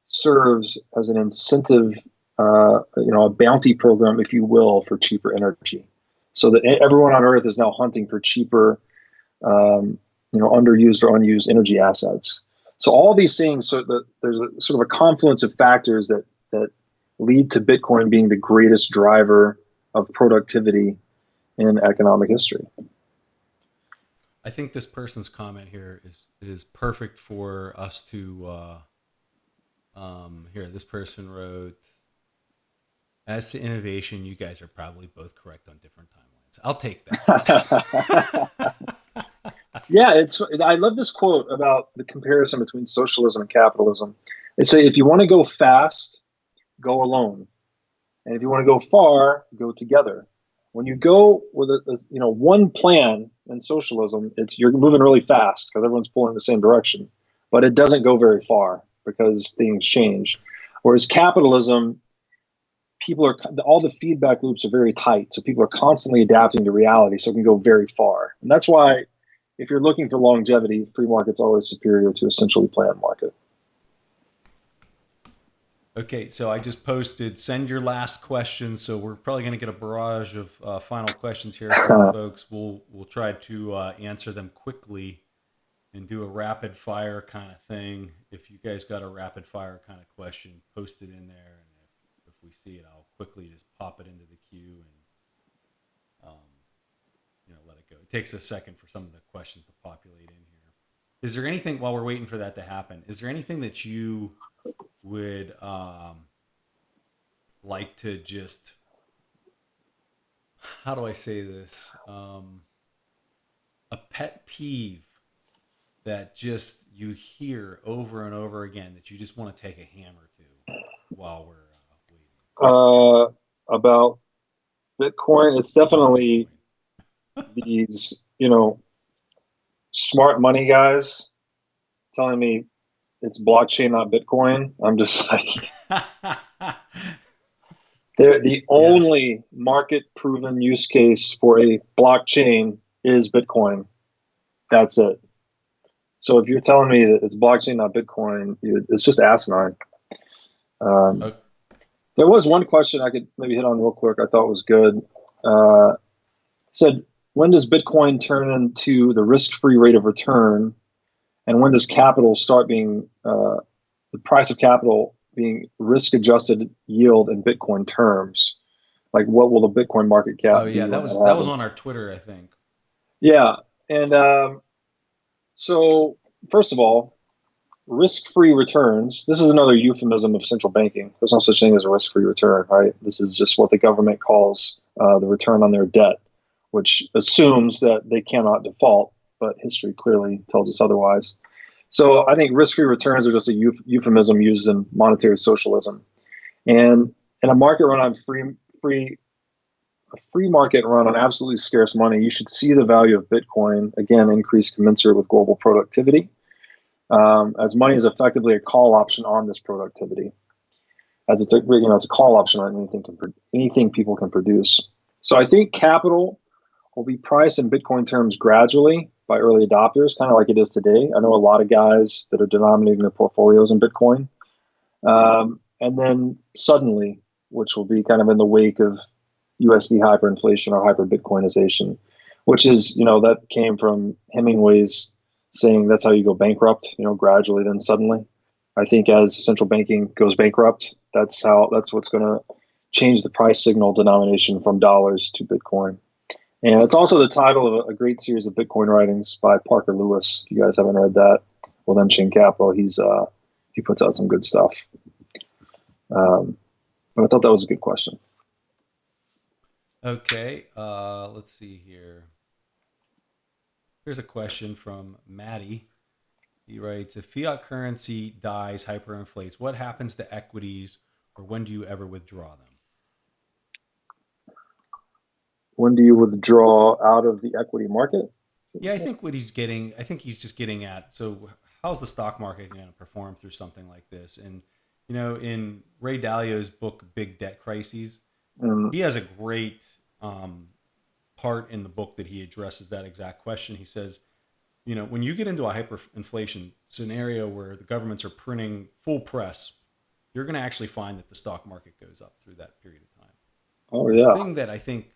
serves as an incentive, a bounty program, if you will, for cheaper energy, so that everyone on Earth is now hunting for cheaper, underused or unused energy assets. So all these things, there's a sort of a confluence of factors that lead to Bitcoin being the greatest driver of productivity in economic history. I think this person's comment here is perfect for us to. Here, this person wrote, "As to innovation, you guys are probably both correct on different timelines." I'll take that. Yeah, it's. I love this quote about the comparison between socialism and capitalism. They say if you want to go fast, go alone, and if you want to go far, go together. When you go with one plan in socialism, it's you're moving really fast because everyone's pulling in the same direction, but it doesn't go very far because things change. Whereas capitalism, people are all the feedback loops are very tight, so people are constantly adapting to reality, so it can go very far. And that's why, if you're looking for longevity, free market's always superior to a centrally planned market. Okay, so I just posted send your last questions. So we're probably going to get a barrage of final questions here from folks. We'll try to answer them quickly and do a rapid fire kind of thing. If you guys got a rapid fire kind of question, post it in there, and if we see it, I'll quickly just pop it into the queue and let it go. It takes a second for some of the questions to populate in here. Is there anything while we're waiting for that to happen? Is there anything that you would like to just, how do I say this? A pet peeve that just you hear over and over again that you just want to take a hammer to while we're waiting? About Bitcoin, it's About definitely Bitcoin. these, smart money guys telling me it's blockchain, not Bitcoin. I'm just like, they're the Yes. only market proven use case for a blockchain is Bitcoin. That's it. So if you're telling me that it's blockchain, not Bitcoin, it's just asinine. Um, Oh, there was one question I could maybe hit on real quick. I thought was good. Uh, said, when does Bitcoin turn into the risk-free rate of return, and when does capital start being the price of capital being risk-adjusted yield in Bitcoin terms? Like, what will the Bitcoin market cap oh be yeah, when that that was on happens? our Twitter, I think. Yeah, and so first of all, risk-free returns. This is another euphemism of central banking. There's no such thing as a risk-free return, right? This is just what the government calls the return on their debt, which assumes that they cannot default, but history clearly tells us otherwise. So I think risk-free returns are just a euphemism used in monetary socialism. And in a market run on free a free market run on absolutely scarce money, you should see the value of Bitcoin again increase commensurate with global productivity, as money is effectively a call option on this productivity, as it's a call option on anything people can produce. So I think capital will be priced in Bitcoin terms gradually by early adopters, kind of like it is today. I know a lot of guys that are denominating their portfolios in Bitcoin, and then suddenly, which will be kind of in the wake of USD hyperinflation or hyper Bitcoinization, which is, that came from Hemingway's saying that's how you go bankrupt, gradually, then suddenly. I think as central banking goes bankrupt, that's what's going to change the price signal denomination from dollars to Bitcoin. And it's also the title of a great series of Bitcoin writings by Parker Lewis. If you guys haven't read that, well, then Chain Capital, he puts out some good stuff. But I thought that was a good question. Okay, let's see here. Here's a question from Maddie. He writes, if fiat currency dies, hyperinflates, what happens to equities, or when do you ever withdraw them? When do you withdraw out of the equity market? Yeah, I think he's just getting at, so how's the stock market going to perform through something like this? And, in Ray Dalio's book, Big Debt Crises, Mm, he has a great part in the book that he addresses that exact question. He says, when you get into a hyperinflation scenario where the governments are printing full press, you're going to actually find that the stock market goes up through that period of time. oh The yeah, thing that I think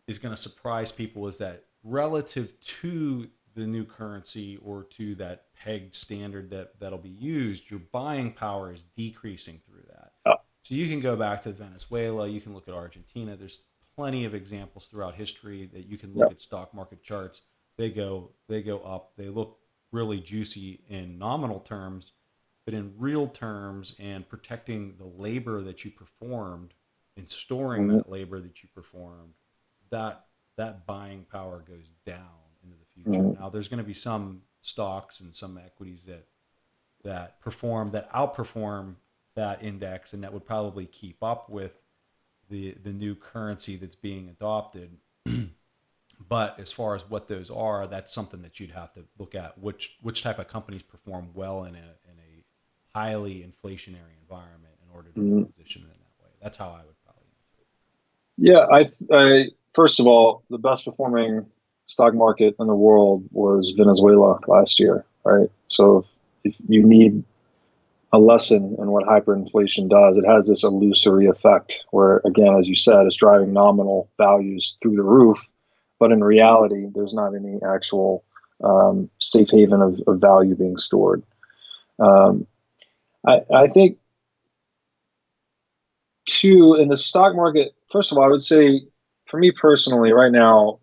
is going to surprise people is that relative to the new currency or to that pegged standard that'll be used, your buying power is decreasing through that. yeah, So you can go back to Venezuela, you can look at Argentina. There's plenty of examples throughout history that you can yeah. look at stock market charts they go up. They look really juicy in nominal terms, but in real terms and protecting the labor that you performed and storing Mhm. that labor that you performed, that that buying power goes down into the future. Mhm. Now there's going to be some stocks and some equities that outperform that index and that would probably keep up with the new currency that's being adopted. But as far as what those are, that's something that you'd have to look at which type of companies perform well in a highly inflationary environment in order to be Mhm. positioned in that way. That's how I would probably answer Yeah, I first of all, the best performing stock market in the world was Venezuela last year, right? So if you need a lesson in what hyperinflation does, it has this illusory effect where, again, as you said, it's driving nominal values through the roof, but in reality, there's not any actual safe haven of value being stored. Um, I think too in the stock market. First of all, I would say for me personally, right now,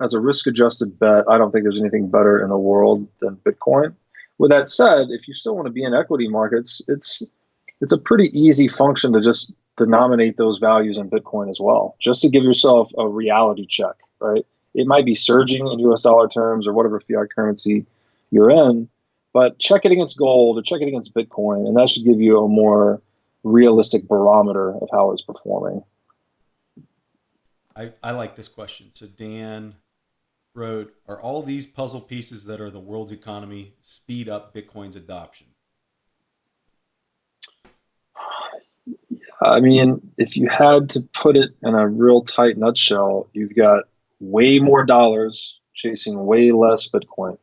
as a risk adjusted bet, I don't think there's anything better in the world than Bitcoin. With that said, if you still want to be in equity markets, it's a pretty easy function to just denominate those values in Bitcoin as well, just to give yourself a reality check, right? It might be surging in US dollar terms or whatever fiat currency you're in, but check it against gold or check it against Bitcoin, and that should give you a more realistic barometer of how it's performing. I like this question. So Dan wrote, "Are all these puzzle pieces that are the world's economy speed up Bitcoin's adoption?" I mean, if you had to put it in a real tight nutshell, you've got way more dollars chasing way less Bitcoin.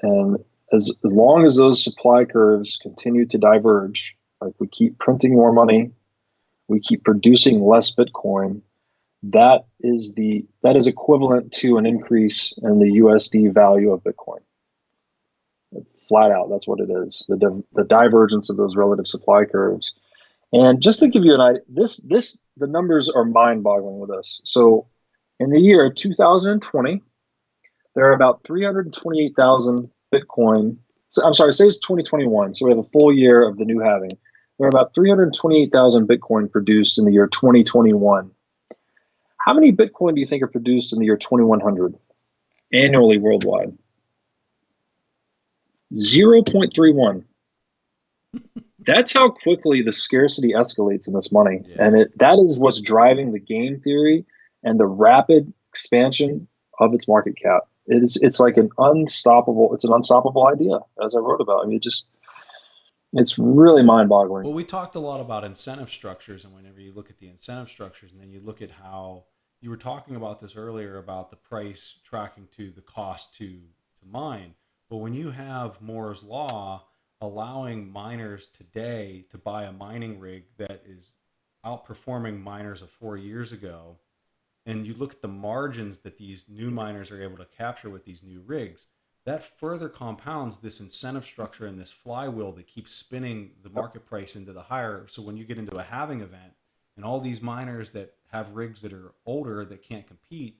And as long as those supply curves continue to diverge, like we keep printing more money, we keep producing less Bitcoin, that is equivalent to an increase in the USD value of Bitcoin. Flat out, that's what it is. The divergence of those relative supply curves. And just to I, give you an idea, this the numbers are mind-boggling with this. So in the year 2020, there are about 328,000 Bitcoin. So, I'm sorry, say it's 2021. So we have a full year of the new halving. There are about 328,000 Bitcoin produced in the year 2021. How many Bitcoin do you think are produced in the year 2100 annually worldwide? 0.31. That's how quickly the scarcity escalates in this money, yeah. and that is what's driving the game theory and the rapid expansion of its market cap. It's like it's an unstoppable idea, as I wrote about. I mean, it's really mind-boggling. Well, we talked a lot about incentive structures, and whenever you look at the incentive structures, and then you look at how you were talking about this earlier about the price tracking to the cost to mine. But when you have Moore's law allowing miners today to buy a mining rig that is outperforming miners of 4 years ago, and you look at the margins that these new miners are able to capture with these new rigs, that further compounds this incentive structure and this flywheel that keeps spinning the Yep, market price into the higher. So when you get into a halving event and all these miners that have rigs that are older that can't compete,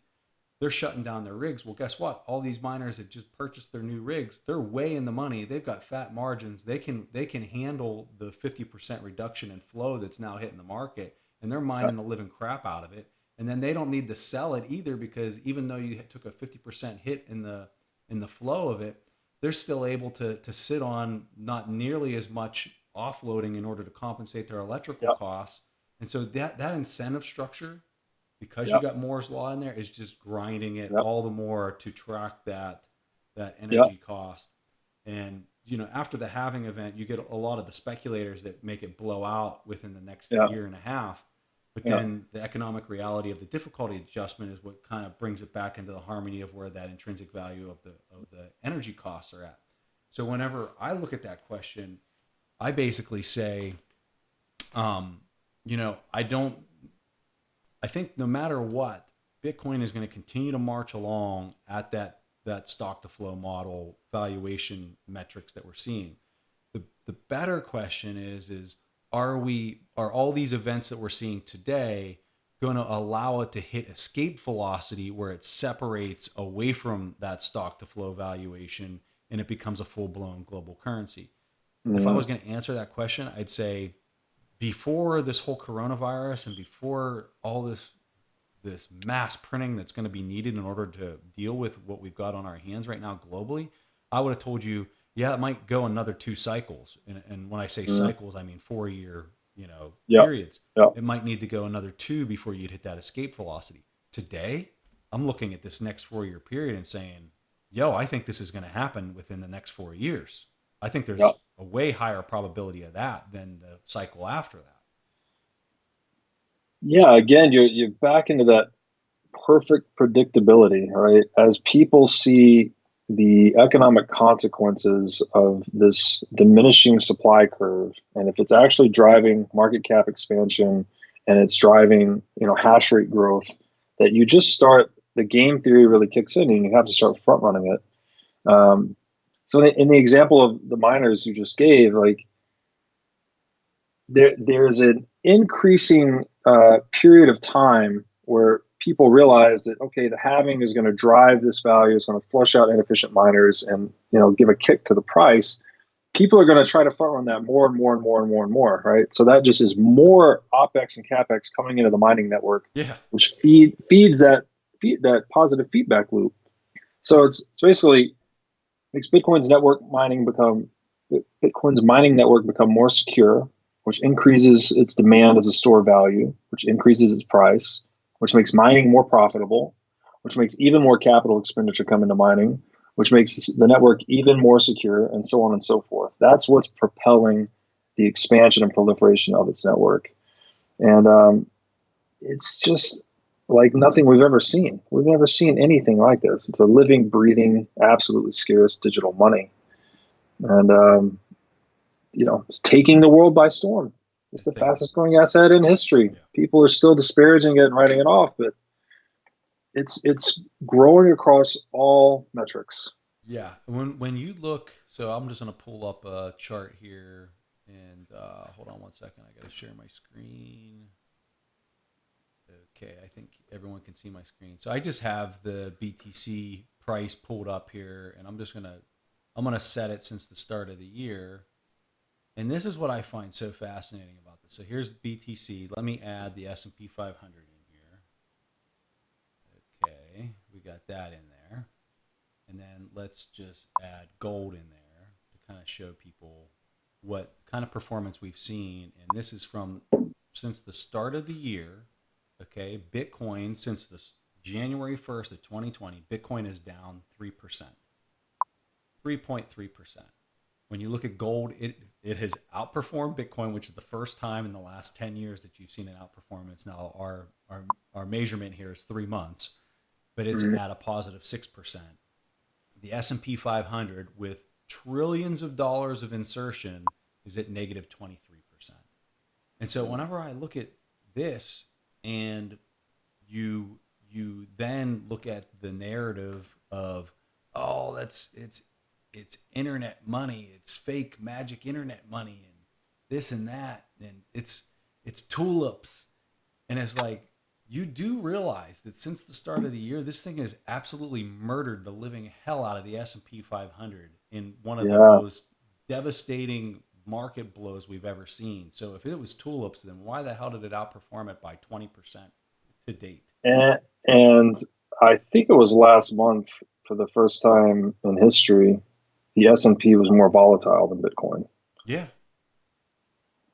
they're shutting down their rigs. Well, guess what? All these miners that just purchased their new rigs, they're way in the money. They've got fat margins. They can handle the 50% reduction in flow that's now hitting the market, and they're yep, mining the living crap out of it. And then they don't need to sell it either because even though you took a 50% hit in the flow of it, they're still able to sit on not nearly as much offloading in order to compensate their electrical yep, costs. And so that incentive structure, because you yep, got Moore's law in there, is just grinding it yep, all the more to track that yep, energy cost. And after the halving event, you get a lot of the speculators that make it blow out within the next yep, year and a half. But yep, then the economic reality of the difficulty adjustment is what kind of brings it back into the harmony of where that intrinsic value of the energy costs are at. So whenever I look at that question, I basically say, um, I don't I think no matter what, Bitcoin is going to continue to march along at that stock to flow model valuation metrics that we're seeing. The better question is are all these events that we're seeing today going to allow it to hit escape velocity where it separates away from that stock to flow valuation and it becomes a full blown global currency? If I Mm, was going to answer that question, I'd say before this whole coronavirus and before all this mass printing that's going to be needed in order to deal with what we've got on our hands right now globally, I would have told you, yeah, it might go another 2 cycles. And when I say mm, cycles, I mean 4 year, yeah, periods. yeah. It might need to go another two before you'd hit that escape velocity. Today, I'm looking at this next 4 year period and saying, yo, I think this is going to happen within the next 4 years. I think Yeah. there's a way higher probability of that than the cycle after that. Yeah, again, you're back into that perfect predictability, right? As people see the economic consequences of this diminishing supply curve, and if it's actually driving market cap expansion and it's driving, hash rate growth, that you just start the game theory really kicks in, and you have to start front running it. So in the example of the miners you just gave, like there's an increasing period of time where people realize that, okay, the halving is going to drive this value, it's going to flush out inefficient miners, and give a kick to the price. People are going to try to front run that more and more and more and more and more, right? So that just is more opex and capex coming into the mining network, Yeah. which feeds that positive feedback loop. So it's basically makes Bitcoin's mining network become more secure, which increases its demand as a store value, which increases its price, which makes mining more profitable, which makes even more capital expenditure come into mining, which makes the network even more secure, and so on and so forth. That's what's propelling the expansion and proliferation of its network. And it's just like nothing we've ever seen. We've never seen anything like this. It's a living, breathing, absolutely scarce digital money. And it's taking the world by storm. It's It's the taking fastest growing asset in history. Yeah. People are still disparaging it and writing it off, but it's growing across all metrics. Yeah. When you look, so I'm just gonna pull up a chart here and hold on one second. I gotta share my screen. Okay, I think everyone can see my screen. So I just have the BTC price pulled up here, and I'm gonna set it since the start of the year. And this is what I find so fascinating about this. So here's BTC. Let me add the S&P 500 in here. Okay, we got that in there. And then let's just add gold in there to kind of show people what kind of performance we've seen. And this is from since the start of the year. Okay, Bitcoin since the January 1st of 2020, Bitcoin is down 3%, 3.3%. When you look at gold, it has outperformed Bitcoin, which is the first time in the last 10 years that you've seen an outperformance. Now our measurement here is 3 months, but it's Mhm. at a positive 6%. The S&P 500 with trillions of dollars of insertion is at negative 23%. And so whenever I look at this and you then look at the narrative of, oh, it's internet money, it's fake magic internet money and this and that, and it's tulips. And it's like, you do realize that since the start of the year, this thing has absolutely murdered the living hell out of the S&P 500 in one of the Yeah. most devastating market blows we've ever seen. So if it was tulips, then why the hell did it outperform it by 20% to date? And I think it was last month, for the first time in history, the S&P was more volatile than Bitcoin. Yeah,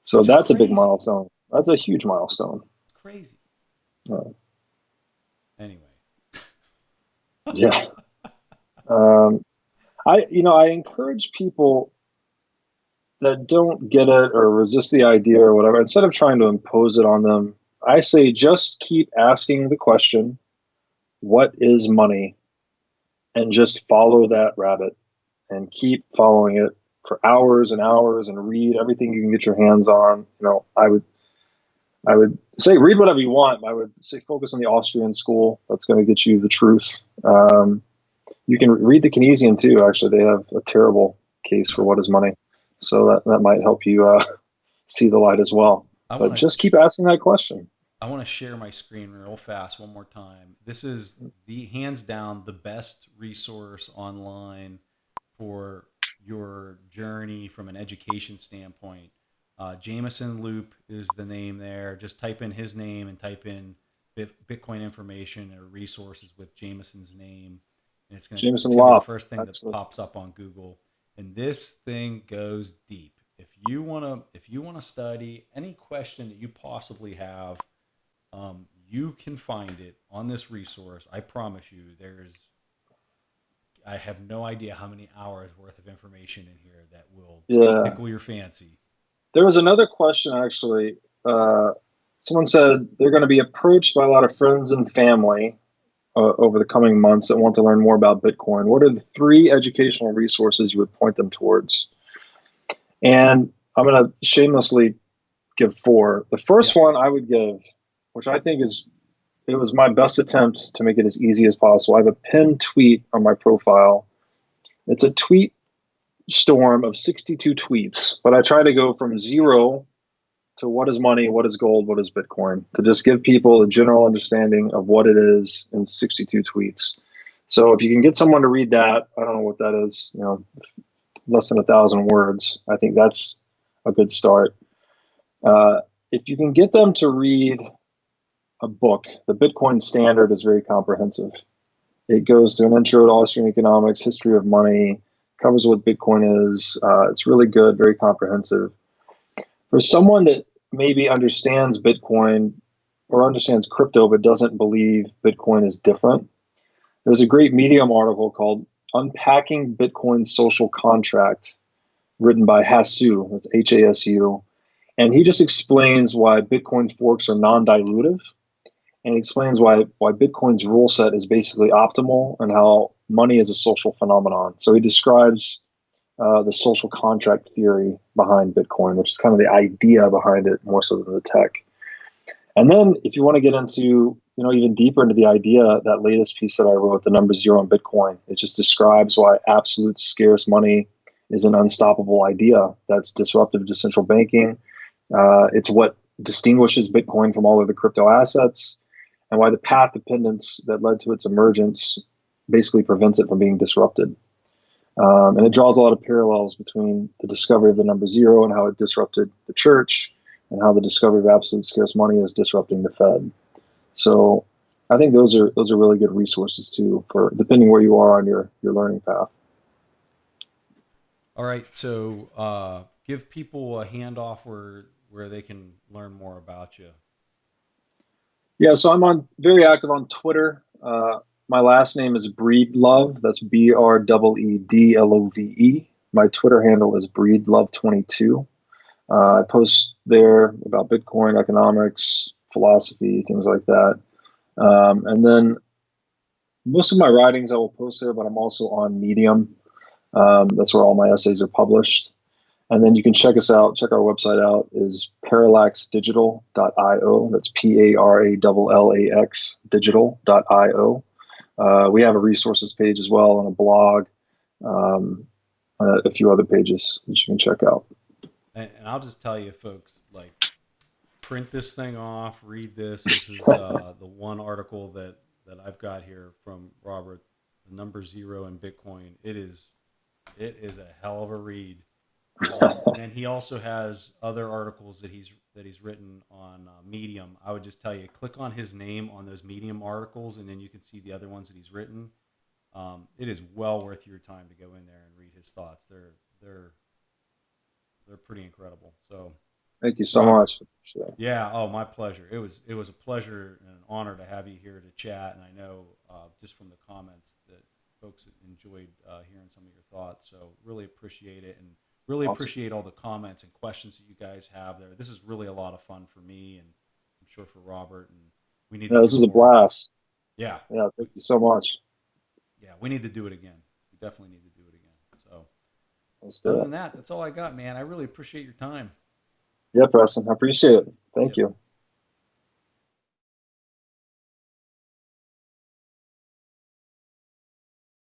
So which is that's a big crazy. milestone. That's a huge milestone. It's crazy. Uh, Anyway. yeah. Um, I encourage people that don't get it or resist the idea or whatever, instead of trying to impose it on them, I say just keep asking the question, what is money? And just follow that rabbit and keep following it for hours and hours and read everything you can get your hands on. I would say read whatever you want. I would say focus on the Austrian school. That's going to get you the truth. You can read the Keynesian too. Actually, they have a terrible case for what is money, so that might help you see the light as well. I But want just to keep asking that question. I want to share my screen real fast one more time. This is the hands down the best resource online for your journey from an education standpoint. Jameson Loop is the name there. Just type in his name and type in Bitcoin information or resources with Jameson's name, and Jameson it's gonna be the Lopp, first thing that actually. pops up on Google. And this thing goes deep. If you wanna study any question that you possibly have, you can find it on this resource. I promise you, I have no idea how many hours worth of information in here that will Yeah. tickle your fancy. There was another question actually. Uh, Someone said they're going to be approached by a lot of friends and family over the coming months that want to learn more about Bitcoin. What are the three educational resources you would point them towards? And I'm going to shamelessly give four. The first Yep. one I would give, which I think is it was my best attempt to make it as easy as possible. I have a pinned tweet on my profile. It's a tweet storm of 62 tweets, but I try to go from zero to what is money, what is gold, what is Bitcoin, to just give people a general understanding of what it is in 62 tweets. So if you can get someone to read that, I don't know what that is, less than 1,000 words. I think that's a good start. If you can get them to read a book, the Bitcoin Standard is very comprehensive. It goes through an intro to Austrian economics, history of money, covers what Bitcoin is. It's really good, very comprehensive. For someone that maybe understands Bitcoin or understands crypto but doesn't believe Bitcoin is different, there's a great Medium article called Unpacking Bitcoin's Social Contract, written by Hasu, that's Hasu. And he just explains why Bitcoin forks are non dilutive, and he explains why Bitcoin's rule set is basically optimal and how money is a social phenomenon. So he describes the social contract theory behind Bitcoin, which is kind of the idea behind it more so than the tech. And then if you want to get into, even deeper into the idea, that latest piece that I wrote, The Number Zero on Bitcoin, it just describes why absolute scarce money is an unstoppable idea that's disruptive to central banking. It's what distinguishes Bitcoin from all other crypto assets, and why the path dependence that led to its emergence basically prevents it from being disrupted. And it draws a lot of parallels between the discovery of the number zero and how it disrupted the church, and how the discovery of absolute scarce money is disrupting the Fed. So I think those are really good resources too, for depending where you are on your learning path. All right. So give people a handoff where they can learn more about you. Yeah, so I'm on very active on Twitter. My last name is Breedlove. That's BREEDLOVE. My Twitter handle is Breedlove22. I post there about Bitcoin, economics, philosophy, things like that. And then most of my writings I will post there, but I'm also on Medium. That's where all my essays are published. And then you can check us out, check our website out, is parallaxdigital.io. That's PARALLAX digital.io. We have a resources page as well, and a blog, and a few other pages that you can check out. And I'll just tell you, folks, like print this thing off, read this. This is the one article that I've got here from Robert, The Number Zero in Bitcoin. It is a hell of a read. And then he also has other articles that he's written on Medium. I would just tell you, click on his name on those Medium articles, and then you can see the other ones that he's written. It is well worth your time to go in there and read his thoughts. They're they're pretty incredible. So, Thank you so Robert, much. yeah, oh, my pleasure. It was a pleasure and an honor to have you here to chat. And I know just from the comments that folks enjoyed hearing some of your thoughts. So really appreciate it, and really Awesome. appreciate all the comments and questions that you guys have there. This is really a lot of fun for me, and I'm sure for Robert. And we need to Yeah, this do was a more of these. blast. Yeah, Yeah, thank you so much. yeah, we need to do it again. We definitely need to do it again. So Let's other do it. than that, that's all I got, man. I really appreciate your time. Yeah, Preston, I appreciate it. Thank Yep. you.